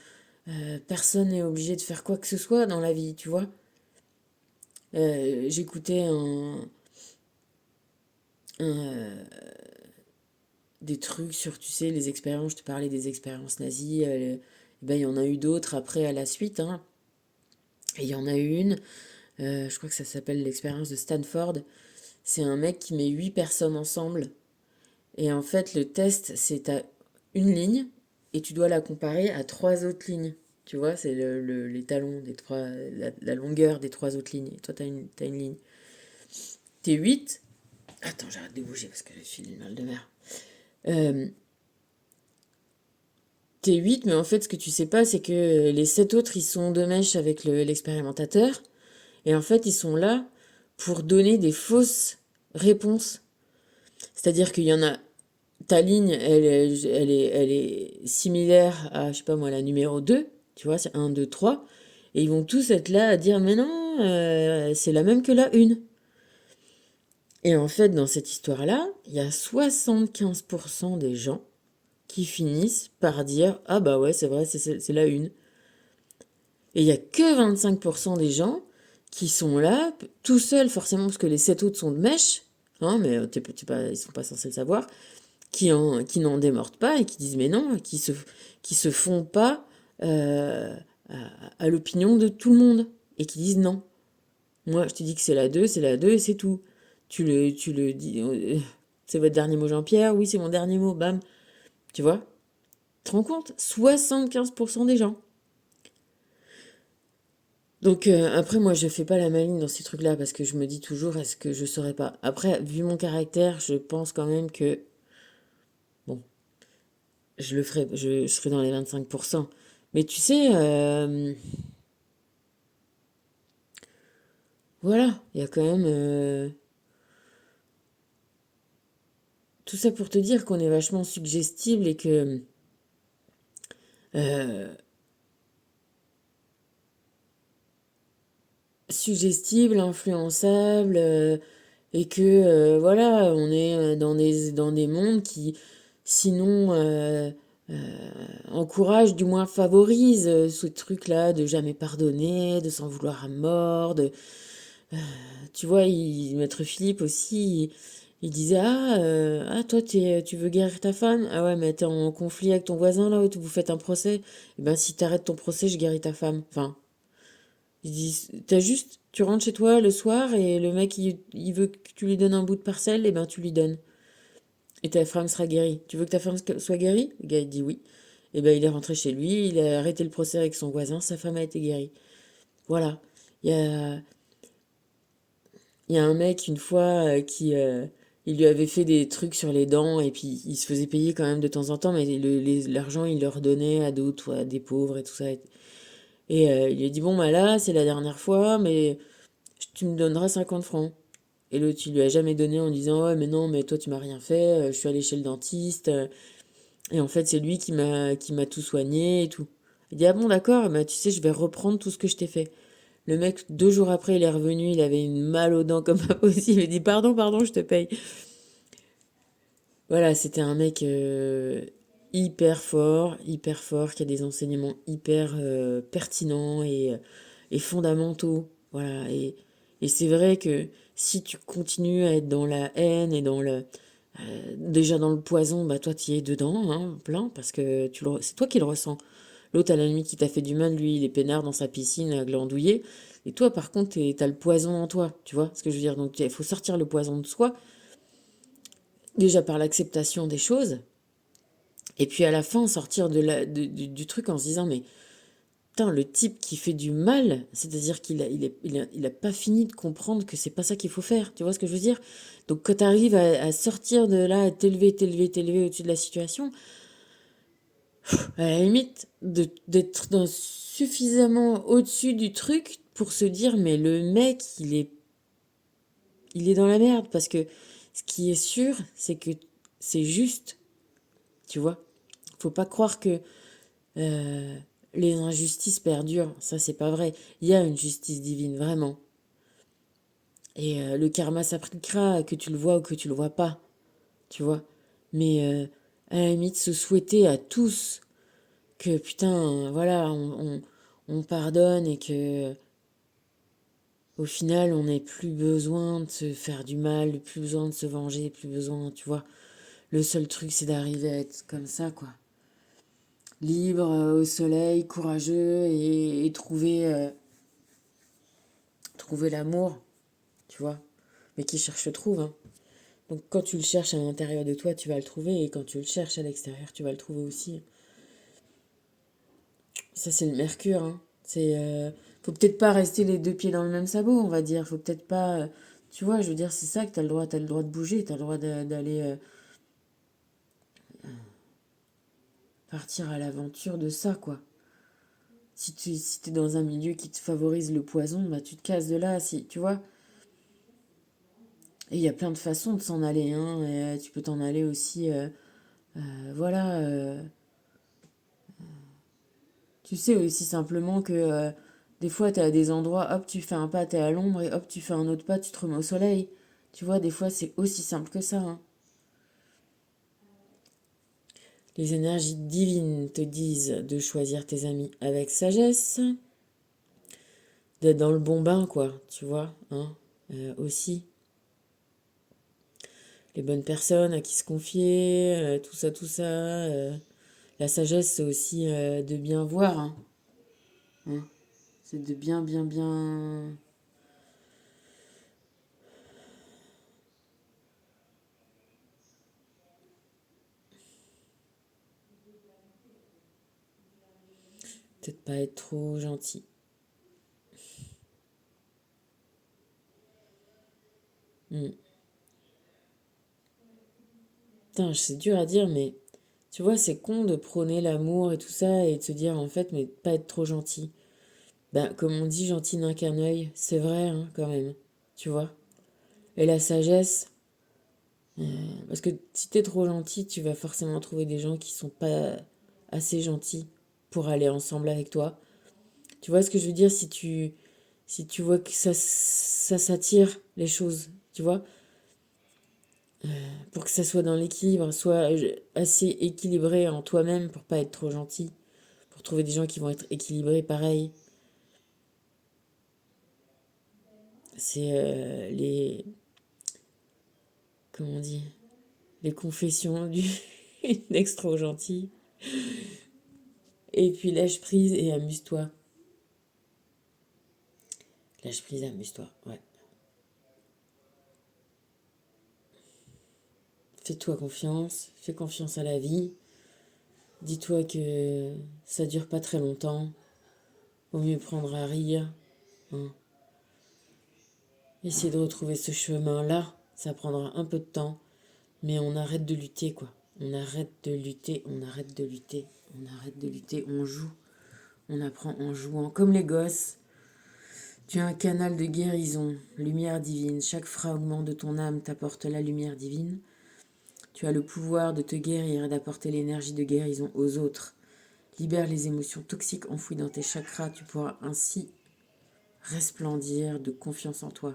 S1: personne n'est obligé de faire quoi que ce soit dans la vie, tu vois. J'écoutais un, des trucs sur, tu sais, les expériences, je te parlais des expériences nazies, ben, il y en a eu d'autres après à la suite, hein. Et il y en a eu une, je crois que ça s'appelle l'expérience de Stanford. C'est un mec qui met 8 personnes ensemble. Et en fait, le test, c'est à une ligne et tu dois la comparer à 3 autres lignes. Tu vois, c'est les talons des trois, la longueur des 3 autres lignes. Et toi, t'as une ligne. T'es 8. Attends, j'arrête de bouger parce que je suis une mal de mer. Euh, T'es 8, mais en fait, ce que tu sais pas, c'est que les 7 autres, ils sont de mèche avec l'expérimentateur. Et en fait, ils sont là pour donner des fausses réponses. C'est-à-dire qu'il y en a. Ta ligne, elle est similaire à, je sais pas moi, la numéro 2. Tu vois, c'est un 2 3. Et ils vont tous être là à dire, mais non, c'est la même que la une. Et en fait, dans cette histoire-là, il y a 75% des gens qui finissent par dire, ah bah ouais, c'est vrai, c'est la une. Et il y a que 25% des gens qui sont là, tout seuls forcément, parce que les 7 autres sont de mèche, hein, mais ils sont pas censés le savoir, qui n'en démordent pas et qui disent mais non, qui se font pas à l'opinion de tout le monde et qui disent non. Moi, je te dis que c'est la 2 et c'est tout. Tu le dis, c'est votre dernier mot Jean-Pierre? Oui, c'est mon dernier mot, bam. Tu vois? Tu te rends compte? 75% des gens. Donc après, moi, je fais pas la maline dans ces trucs-là parce que je me dis toujours, est-ce que je saurais pas? Après, vu mon caractère, je pense quand même que, bon, je serai dans les 25%. Mais tu sais, voilà, il y a quand même tout ça pour te dire qu'on est vachement suggestible et que euh, suggestible, influençable, et que voilà, on est dans des mondes qui, sinon, encouragent, du moins favorisent ce truc-là de jamais pardonner, de s'en vouloir à mort, tu vois, Maître Philippe aussi, il disait, ah toi, tu veux guérir ta femme? Ah ouais, mais t'es en conflit avec ton voisin, là, où vous faites un procès? Eh ben, si t'arrêtes ton procès, je guéris ta femme. Enfin, il dit, tu rentres chez toi le soir et le mec, il veut que tu lui donnes un bout de parcelle, et ben, tu lui donnes. Et ta femme sera guérie. Tu veux que ta femme soit guérie? Le gars, il dit oui. Et ben, il est rentré chez lui, il a arrêté le procès avec son voisin, sa femme a été guérie. Voilà. Il y a, Il y a un mec, une fois, il lui avait fait des trucs sur les dents et puis il se faisait payer quand même de temps en temps, mais l'argent, il le redonnait à d'autres, à des pauvres et tout ça. Et il lui a dit, bon, bah là, c'est la dernière fois, mais tu me donneras 50 francs. Et l'autre, il lui a jamais donné en disant, ouais, mais non, mais toi, tu m'as rien fait, je suis allé chez le dentiste, et en fait, c'est lui qui m'a tout soigné et tout. Il dit, ah bon, d'accord, bah, tu sais, je vais reprendre tout ce que je t'ai fait. Le mec, 2 jours après, il est revenu, il avait une malle aux dents comme pas possible. Il dit pardon, pardon, je te paye. Voilà, c'était un mec hyper fort, qui a des enseignements hyper pertinents et fondamentaux. Voilà, et c'est vrai que si tu continues à être dans la haine et déjà dans le poison, bah toi, tu y es dedans, hein, plein, parce que c'est toi qui le ressens. L'autre, à la limite, qui t'a fait du mal, lui, il est peinard dans sa piscine à glandouiller. Et toi, par contre, t'as le poison en toi, tu vois ce que je veux dire? Donc, il faut sortir le poison de soi déjà par l'acceptation des choses, et puis à la fin sortir du truc en se disant, mais putain, le type qui fait du mal, c'est-à-dire qu'il a pas fini de comprendre que c'est pas ça qu'il faut faire, tu vois ce que je veux dire? Donc quand tu arrives à sortir de là, à t'élever au-dessus de la situation, à la limite d'être suffisamment au-dessus du truc pour se dire, mais le mec, il est dans la merde, parce que ce qui est sûr, c'est que c'est juste, tu vois? Faut pas croire que euh, les injustices perdurent, ça c'est pas vrai. Il y a une justice divine, vraiment. Et le karma s'appliquera, que tu le vois ou que tu le vois pas, tu vois. Mais à la limite, se souhaiter à tous que putain, voilà, on pardonne et que au final, on n'ait plus besoin de se faire du mal, plus besoin de se venger, plus besoin, tu vois. Le seul truc, c'est d'arriver à être comme ça, quoi. Libre, au soleil, courageux et trouver l'amour, tu vois. Mais qui cherche trouve, hein. Donc quand tu le cherches à l'intérieur de toi, tu vas le trouver. Et quand tu le cherches à l'extérieur, tu vas le trouver aussi. Ça, c'est le mercure, hein. Faut peut-être pas rester les deux pieds dans le même sabot, on va dire. Faut peut-être pas... tu vois, je veux dire, c'est ça que t'as le droit de bouger, t'as le droit d'aller partir à l'aventure de ça, quoi. Si t'es dans un milieu qui te favorise le poison, bah tu te casses de là, si, tu vois. Et il y a plein de façons de s'en aller, hein. Et, tu peux t'en aller aussi, voilà. Tu sais aussi simplement que des fois, t'es à des endroits, hop, tu fais un pas, t'es à l'ombre, et hop, tu fais un autre pas, tu te remets au soleil. Tu vois, des fois, c'est aussi simple que ça, hein. Les énergies divines te disent de choisir tes amis avec sagesse, d'être dans le bon bain, quoi, tu vois, hein, aussi. Les bonnes personnes à qui se confier, tout ça, tout ça. La sagesse, c'est aussi de bien voir, hein. C'est de bien, bien, bien... Peut-être pas être trop gentil. Hmm. Putain, c'est dur à dire, mais tu vois, c'est con de prôner l'amour et tout ça et de se dire en fait, mais pas être trop gentil. Ben, comme on dit, gentil n'a qu'un œil, c'est vrai, hein, quand même. Tu vois? Et la sagesse, parce que si t'es trop gentil, tu vas forcément trouver des gens qui sont pas assez gentils pour aller ensemble avec toi. Tu vois ce que je veux dire? Si tu vois que ça s'attire les choses, tu vois? Pour que ça soit dans l'équilibre, soit assez équilibré en toi-même pour pas être trop gentil, pour trouver des gens qui vont être équilibrés pareil. C'est comment on dit, les confessions du ex trop gentil. Et puis lâche prise et amuse-toi. Lâche prise, amuse-toi, ouais. Fais-toi confiance, fais confiance à la vie. Dis-toi que ça dure pas très longtemps. Vaut mieux prendre à rire, hein. Essayer de retrouver ce chemin-là, ça prendra un peu de temps, mais on arrête de lutter, quoi. On arrête de lutter, on arrête de lutter, on arrête de lutter, on joue. On apprend en jouant, comme les gosses. Tu es un canal de guérison, lumière divine. Chaque fragment de ton âme t'apporte la lumière divine. Tu as le pouvoir de te guérir et d'apporter l'énergie de guérison aux autres. Libère les émotions toxiques enfouies dans tes chakras. Tu pourras ainsi resplendir de confiance en toi.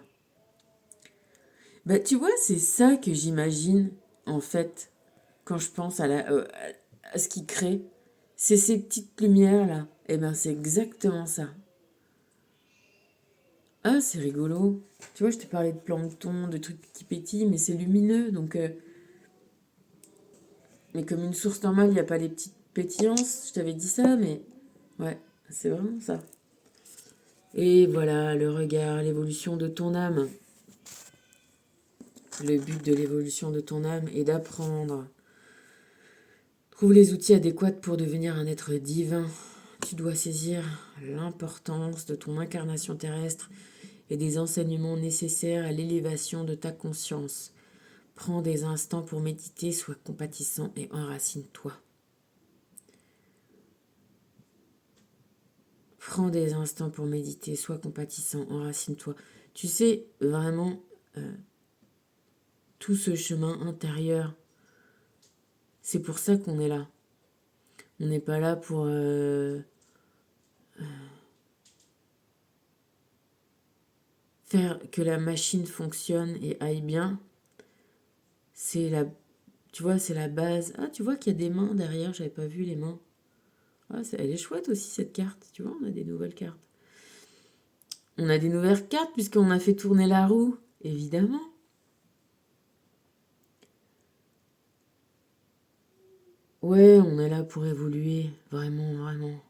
S1: Bah, tu vois, c'est ça que j'imagine, en fait, quand je pense à ce qui crée. C'est ces petites lumières-là. Eh ben, c'est exactement ça. Ah, c'est rigolo. Tu vois, je t'ai parlé de plancton, de trucs qui pétillent, mais c'est lumineux. Donc, mais comme une source normale, il n'y a pas les petites pétillances. Je t'avais dit ça, mais ouais, c'est vraiment ça. Et voilà, le regard, l'évolution de ton âme. Le but de l'évolution de ton âme est d'apprendre. Trouve les outils adéquats pour devenir un être divin. Tu dois saisir l'importance de ton incarnation terrestre et des enseignements nécessaires à l'élévation de ta conscience. Prends des instants pour méditer, sois compatissant et enracine-toi. Prends des instants pour méditer, sois compatissant, enracine-toi. Tu sais, vraiment, tout ce chemin intérieur, c'est pour ça qu'on est là. On n'est pas là pour faire que la machine fonctionne et aille bien. C'est la, tu vois, c'est la base. Ah, tu vois qu'il y a des mains derrière, j'avais pas vu les mains. Ah, elle est chouette aussi cette carte, tu vois, on a des nouvelles cartes. On a des nouvelles cartes puisqu'on a fait tourner la roue, évidemment. Ouais, on est là pour évoluer, vraiment, vraiment.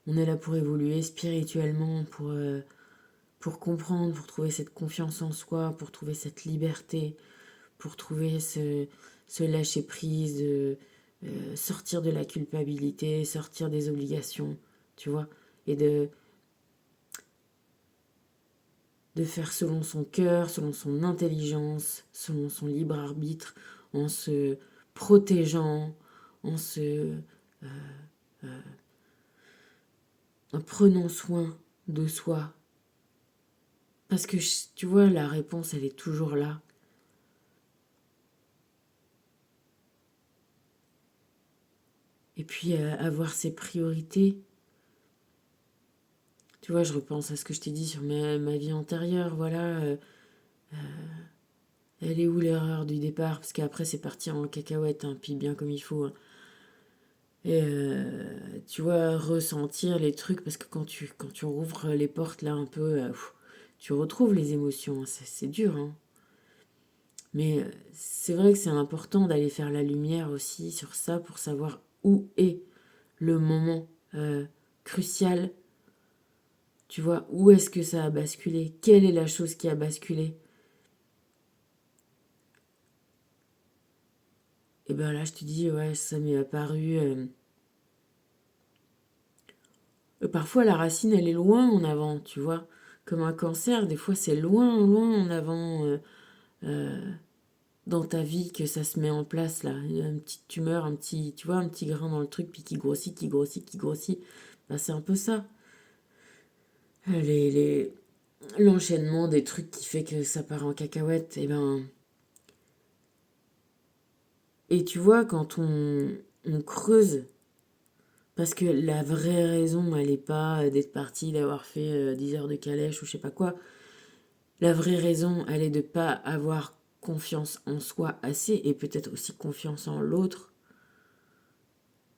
S1: On est là pour évoluer spirituellement, pour comprendre, pour trouver cette confiance en soi, pour trouver cette liberté, pour trouver ce lâcher-prise, sortir de la culpabilité, sortir des obligations, tu vois, et de faire selon son cœur, selon son intelligence, selon son libre arbitre, en se protégeant, en en prenant soin de soi. Parce que, tu vois, la réponse, elle est toujours là. Et puis, avoir ses priorités. Tu vois, je repense à ce que je t'ai dit sur ma vie antérieure, voilà. Elle est où l'erreur du départ? Parce qu'après, c'est parti en cacahuète, hein, puis bien comme il faut. Hein. Et tu vois, ressentir les trucs, parce que quand tu rouvres les portes, là, un peu, tu retrouves les émotions. Hein, c'est dur, hein. Mais c'est vrai que c'est important d'aller faire la lumière aussi sur ça pour savoir où est le moment crucial. Tu vois, où est-ce que ça a basculé? Quelle est la chose qui a basculé? Et ben là, je te dis, ouais, ça m'est apparu. Parfois, la racine, elle est loin en avant, tu vois. Comme un cancer, des fois, c'est loin, loin en avant dans ta vie que ça se met en place, là. Il y a une petite tumeur, un petit, tu vois, un petit grain dans le truc, puis qui grossit, qui grossit, qui grossit. Ben, c'est un peu ça. Les, les, L'enchaînement des trucs qui fait que ça part en cacahuète, et ben. Et tu vois, quand on creuse, parce que la vraie raison, elle n'est pas d'être parti, d'avoir fait 10 heures de calèche ou je sais pas quoi. La vraie raison, elle est de pas avoir confiance en soi assez et peut-être aussi confiance en l'autre,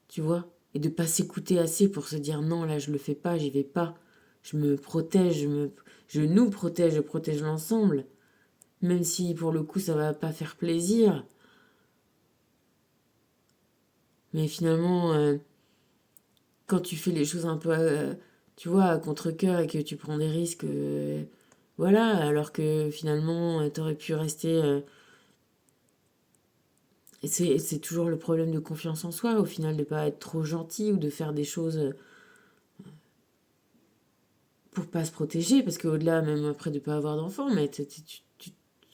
S1: tu vois, et de pas s'écouter assez pour se dire non, là je le fais pas, j'y vais pas. Je me protège, je nous protège, je protège l'ensemble. Même si pour le coup ça va pas faire plaisir. Mais finalement, quand tu fais les choses un peu, tu vois, à contre-cœur et que tu prends des risques, voilà, alors que finalement, t'aurais pu rester. Et c'est toujours le problème de confiance en soi, au final, de pas être trop gentil ou de faire des choses pour pas se protéger, parce qu'au-delà, même après de pas avoir d'enfant, mais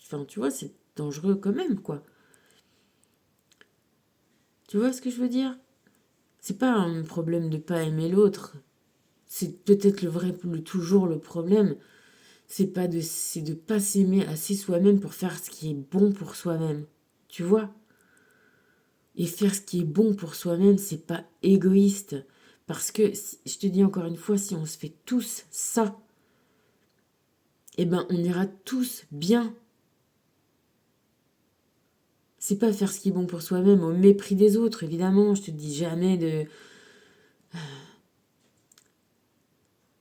S1: enfin, tu vois, c'est dangereux quand même, quoi. Tu vois ce que je veux dire? C'est pas un problème de pas aimer l'autre. C'est peut-être toujours le problème. C'est de pas s'aimer assez soi-même pour faire ce qui est bon pour soi-même. Tu vois? Et faire ce qui est bon pour soi-même, c'est pas égoïste. Parce que, je te dis encore une fois, si on se fait tous ça, eh ben on ira tous bien. C'est pas faire ce qui est bon pour soi-même au mépris des autres, évidemment. Je te dis jamais de.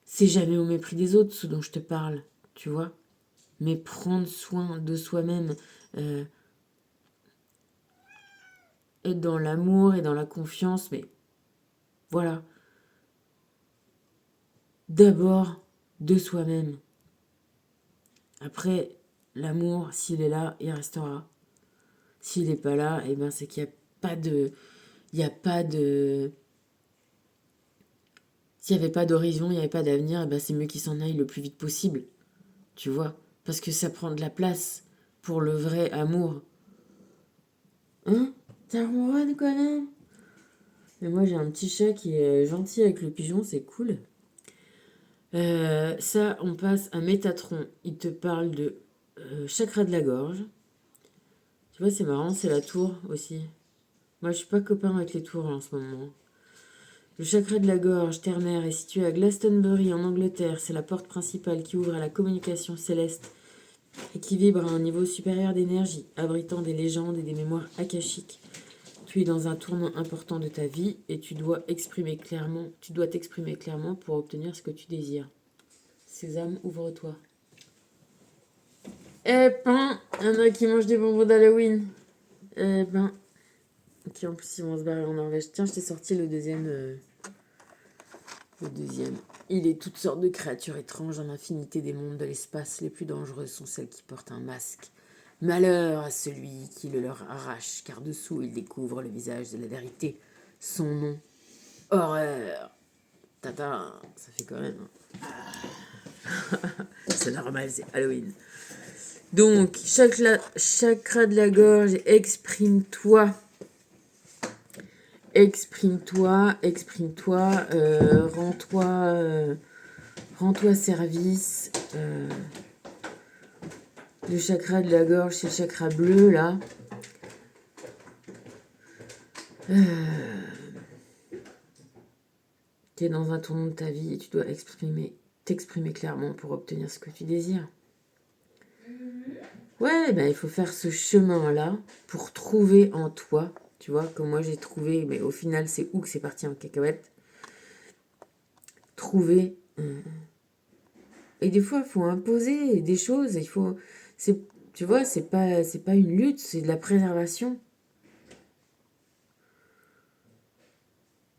S1: C'est jamais au mépris des autres ce dont je te parle, tu vois. Mais prendre soin de soi-même, euh, être dans l'amour et dans la confiance, mais voilà. D'abord de soi-même. Après, L'amour, s'il est là, il restera. S'il n'est pas là, eh ben c'est qu'il n'y a pas de... Il n'y a pas de... S'il n'y avait pas d'horizon, il n'y avait pas d'avenir, eh ben c'est mieux qu'il s'en aille le plus vite possible. Tu vois? Parce que ça prend de la place pour le vrai amour. Hein? T'as ronronne, connard? Et moi, j'ai un petit chat qui est gentil avec le pigeon, c'est cool. Ça, on passe à Métatron. Il te parle de chakra de la gorge. Tu vois, c'est marrant, c'est la tour aussi. Moi, je suis pas copain avec les tours en ce moment. Le chakra de la gorge ternaire est situé à Glastonbury en Angleterre. C'est la porte principale qui ouvre à la communication céleste et qui vibre à un niveau supérieur d'énergie, abritant des légendes et des mémoires akashiques. Tu es dans un tournant important de ta vie et tu dois t'exprimer clairement pour obtenir ce que tu désires. Sésame, ouvre-toi. Eh ben, il y en a qui mangent des bonbons d'Halloween. Eh ben, qui en plus ils vont se barrer en Norvège. Tiens, je t'ai sorti le deuxième. Le deuxième. Il est toutes sortes de créatures étranges en infinité des mondes de l'espace. Les plus dangereuses sont celles qui portent un masque. Malheur à celui qui le leur arrache, car dessous il découvre le visage de la vérité. Son nom. Horreur. Tata, ça fait quand même. C'est normal, c'est Halloween. Donc, chakra de la gorge, exprime-toi. Exprime-toi, rends-toi service. Le chakra de la gorge, c'est le chakra bleu, là. Tu es dans un tournant de ta vie et tu dois t'exprimer clairement pour obtenir ce que tu désires. Ouais, ben il faut faire ce chemin-là pour trouver en toi, tu vois, comme moi j'ai trouvé, mais au final c'est où que c'est parti en cacahuète. Trouver. Et des fois, il faut imposer des choses, il faut. Tu vois, c'est pas une lutte, c'est de la préservation.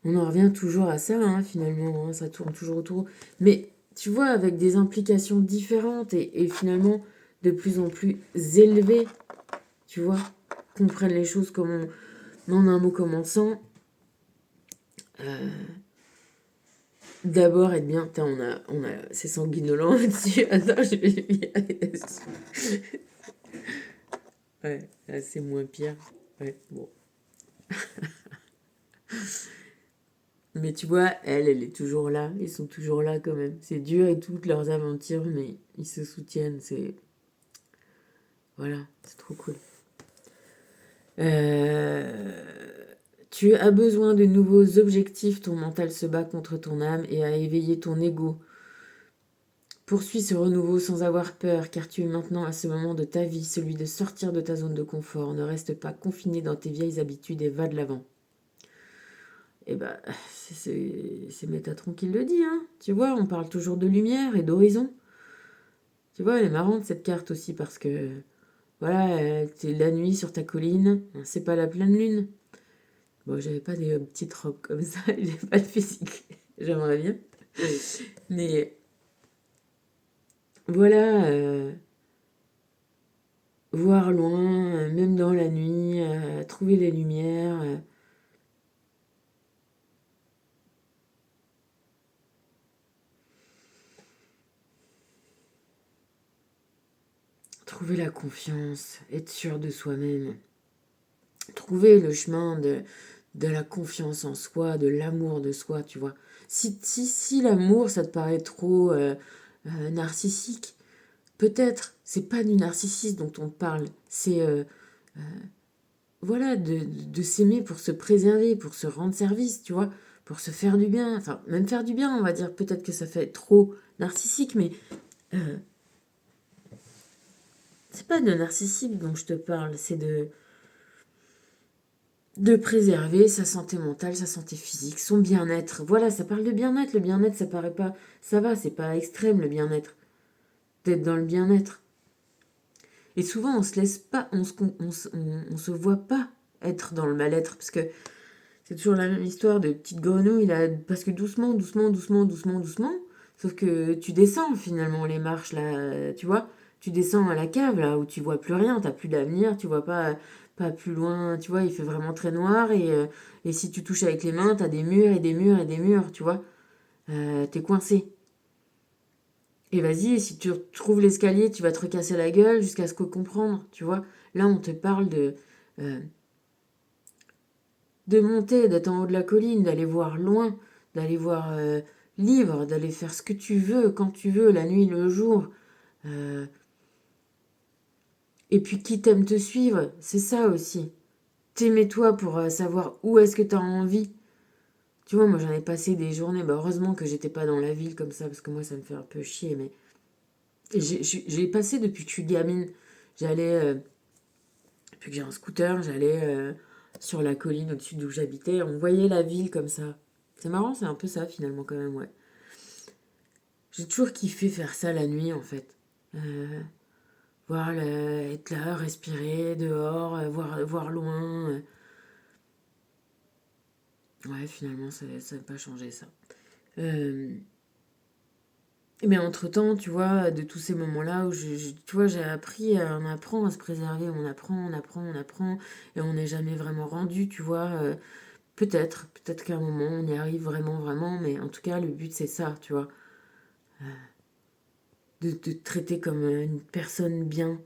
S1: On en revient toujours à ça, hein, finalement, hein, ça tourne toujours autour. Mais tu vois, avec des implications différentes et finalement de plus en plus élevées, tu vois, qu'on prenne les choses comme en un mot commençant. D'abord être bien. Putain, on a c'est sanguinolent dessus. Attends, je vais y aller dessus. Ouais, là, c'est moins pire. Ouais, bon. Mais tu vois, elle est toujours là. Ils sont toujours là quand même. C'est dur et toutes leurs aventures, mais ils se soutiennent. C'est. Voilà, c'est trop cool. Tu as besoin de nouveaux objectifs. Ton mental se bat contre ton âme et a éveillé ton ego. Poursuis ce renouveau sans avoir peur, car tu es maintenant à ce moment de ta vie, celui de sortir de ta zone de confort. Ne reste pas confiné dans tes vieilles habitudes et va de l'avant. Et bah, c'est Métatron qui le dit, hein. Tu vois, on parle toujours de lumière et d'horizon. Tu vois, elle est marrante cette carte aussi parce que, voilà, t'es la nuit sur ta colline, c'est pas la pleine lune. Bon, j'avais pas des petites robes comme ça, j'ai pas de physique. J'aimerais bien. Mais voilà, voir loin, même dans la nuit, trouver les lumières. Trouver la confiance, être sûr de soi-même. Trouver le chemin de la confiance en soi, de l'amour de soi, tu vois. Si l'amour, ça te paraît trop narcissique, peut-être, c'est pas du narcissisme dont on parle, c'est voilà, de s'aimer pour se préserver, pour se rendre service, tu vois, pour se faire du bien, enfin, même faire du bien, on va dire, peut-être que ça fait trop narcissique, mais c'est pas de narcissisme dont je te parle, c'est de préserver sa santé mentale, sa santé physique, son bien-être. Voilà, ça parle de bien-être. Le bien-être, ça paraît pas... Ça va, c'est pas extrême, le bien-être. D'être dans le bien-être. Et souvent, on se laisse pas... On se voit pas être dans le mal-être. Parce que c'est toujours la même histoire de petite grenouille, là. Parce que doucement, doucement, doucement, doucement, doucement... Sauf que tu descends, finalement, les marches, là, tu vois. tu descends à la cave, là, où tu vois plus rien, t'as plus d'avenir, tu vois pas plus loin, tu vois, il fait vraiment très noir, et si tu touches avec les mains, t'as des murs et des murs et des murs, tu vois. T'es coincé. Et vas-y, si tu trouves l'escalier, tu vas te recasser la gueule jusqu'à ce que comprendre, tu vois. Là, on te parle euh, de monter, d'être en haut de la colline, d'aller voir loin, d'aller voir libre, d'aller faire ce que tu veux, quand tu veux, la nuit, le jour. Euh, et puis, qui t'aime te suivre, c'est ça aussi. T'aimer toi pour savoir où est-ce que t'as envie. Tu vois, moi, j'en ai passé des journées. Bah, heureusement que j'étais pas dans la ville comme ça, parce que moi, ça me fait un peu chier. Mais j'ai passé depuis que je suis gamine. J'allais, depuis que j'ai un scooter, j'allais sur la colline au-dessus d'où j'habitais. On voyait la ville comme ça. C'est marrant, c'est un peu ça finalement quand même, ouais. J'ai toujours kiffé faire ça la nuit en fait. Euh, être là, respirer dehors, voir loin. Ouais, finalement, ça n'a pas changé ça. Euh, mais entre-temps, tu vois, de tous ces moments-là où tu vois, j'ai appris, on apprend à se préserver, on apprend, et on n'est jamais vraiment rendu, tu vois. Peut-être qu'à un moment, on y arrive vraiment, vraiment, mais en tout cas, le but, c'est ça, tu vois. De te traiter comme une personne bien,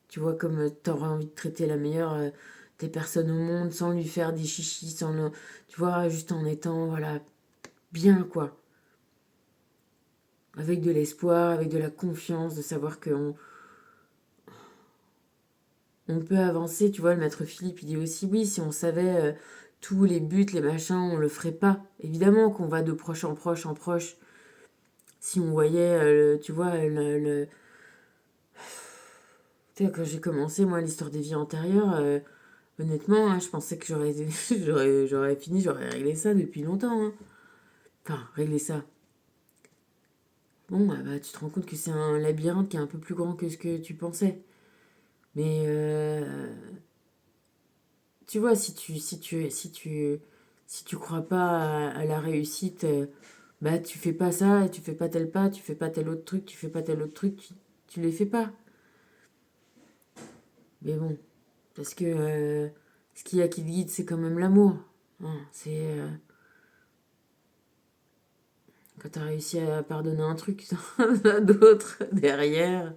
S1: tu vois, comme t'aurais envie de traiter la meilleure des personnes au monde, sans lui faire des chichis, tu vois, juste en étant, voilà, bien, quoi. Avec de l'espoir, avec de la confiance, de savoir qu'on on peut avancer, tu vois, le maître Philippe, il dit aussi, oui, si on savait tous les buts, les machins, on le ferait pas. Évidemment qu'on va de proche en proche en proche. Si on voyait, tu vois, tu sais, quand j'ai commencé, moi, l'histoire des vies antérieures, honnêtement, hein, je pensais que j'aurais fini, j'aurais réglé ça depuis longtemps, hein. Enfin, réglé ça. Bon, bah, tu te rends compte que c'est un labyrinthe qui est un peu plus grand que ce que tu pensais. Mais tu vois, si tu crois pas à la réussite, bah tu fais pas ça, et tu fais pas tel pas, tu fais pas tel autre truc, tu fais pas tel autre truc, tu les fais pas. Mais bon, parce que ce qu'il y a qui te guide, c'est quand même l'amour. Hein, c'est quand t'as réussi à pardonner un truc, t'en as d'autres derrière.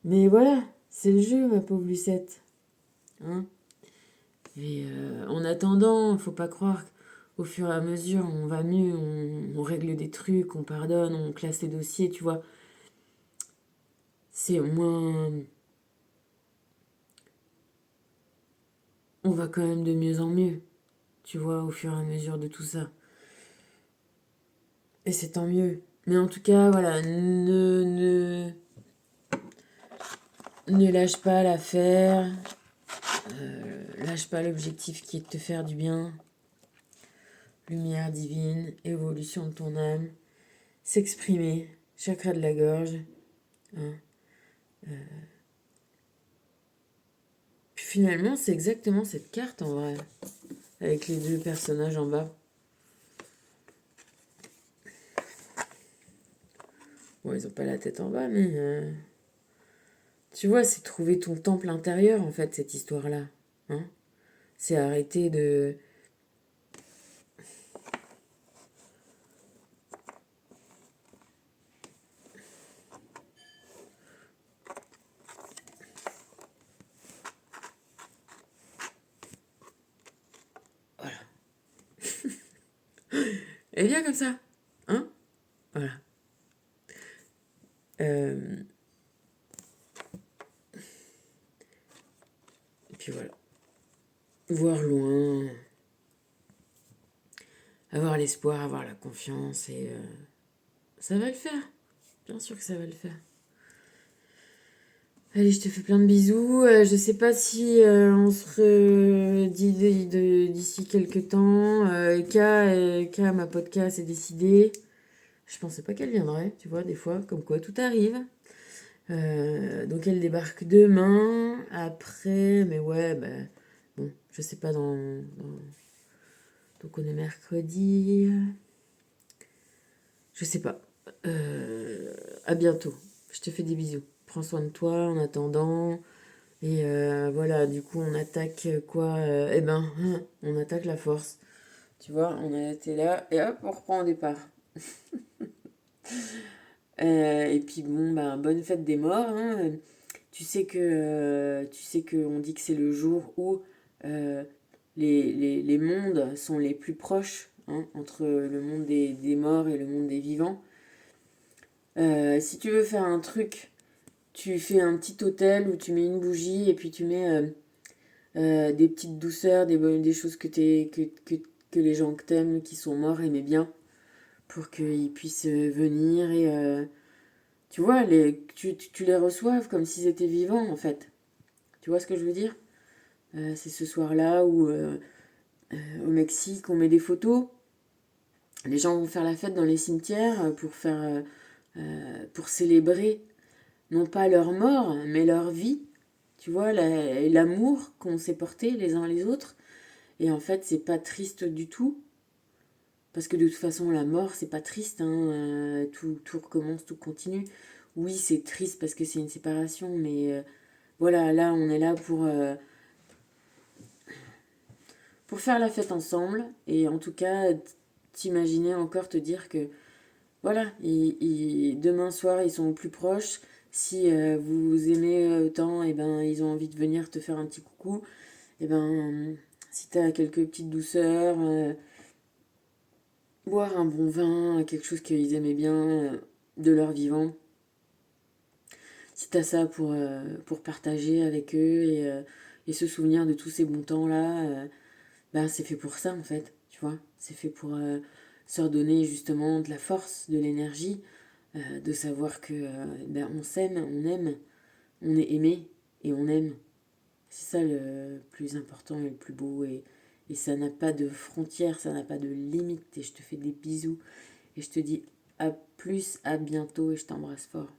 S1: Mais voilà, c'est le jeu, ma pauvre Lucette. Hein. Et en attendant, faut pas croire qu'au fur et à mesure, on va mieux, on règle des trucs, on pardonne, on classe les dossiers, tu vois. C'est au moins. On va quand même de mieux en mieux, tu vois, au fur et à mesure de tout ça. Et c'est tant mieux. Mais en tout cas, voilà, ne lâche pas l'affaire, lâche pas l'objectif qui est de te faire du bien. Lumière divine, évolution de ton âme, s'exprimer, chakra de la gorge. Hein. Puis finalement, c'est exactement cette carte en vrai, avec les deux personnages en bas. Bon, ils ont pas la tête en bas, mais tu vois, c'est trouver ton temple intérieur en fait, cette histoire-là. Hein. C'est arrêter de. Voilà. Et bien comme ça. Hein. Voilà. Euh, Et puis voilà. Voir loin, avoir l'espoir, avoir la confiance, et ça va le faire. Bien sûr que ça va le faire. Allez, je te fais plein de bisous. Je sais pas si on se redit d'ici quelques temps. Ma podcast est décidée. Je pensais pas qu'elle viendrait, tu vois, des fois, comme quoi tout arrive. Donc elle débarque demain, après, mais ouais, bah, bon, je sais pas donc on est mercredi. Je sais pas. À bientôt. Je te fais des bisous. Prends soin de toi en attendant. Et voilà, du coup, on attaque quoi Eh ben, on attaque la force. Tu vois, on a été là et hop, on reprend au départ. Et puis bon, ben, bonne fête des morts. Hein. Tu sais que on dit que c'est le jour où euh, les mondes sont les plus proches, hein, entre le monde des morts et le monde des vivants. Si tu veux faire un truc, tu fais un petit autel où tu mets une bougie et puis tu mets des petites douceurs, des choses que les gens que t'aimes, qui sont morts, aimaient bien, pour qu'ils puissent venir et tu vois, tu les reçoives comme s'ils étaient vivants en fait. Tu vois ce que je veux dire? C'est ce soir-là où au Mexique on met des photos. Les gens vont faire la fête dans les cimetières pour célébrer non pas leur mort mais leur vie. Tu vois, l'amour qu'on s'est porté les uns les autres. Et en fait, c'est pas triste du tout. Parce que de toute façon, la mort, c'est pas triste. Hein, tout recommence, tout continue. Oui, c'est triste parce que c'est une séparation. Mais voilà, là, on est là pour faire la fête ensemble. Et en tout cas, t'imaginer encore te dire que voilà, demain soir, ils sont plus proches. Si vous vous aimez autant, et ben, ils ont envie de venir te faire un petit coucou. Et ben, si t'as quelques petites douceurs, boire un bon vin, quelque chose qu'ils aimaient bien de leur vivant. Si t'as ça pour partager avec eux et se souvenir de tous ces bons temps-là, ben c'est fait pour ça en fait, tu vois. C'est fait pour se redonner justement de la force, de l'énergie, de savoir que ben, on s'aime, on aime, on est aimé et on aime. C'est ça le plus important et le plus beau et ça n'a pas de frontières, ça n'a pas de limites et je te fais des bisous et je te dis à plus, à bientôt et je t'embrasse fort.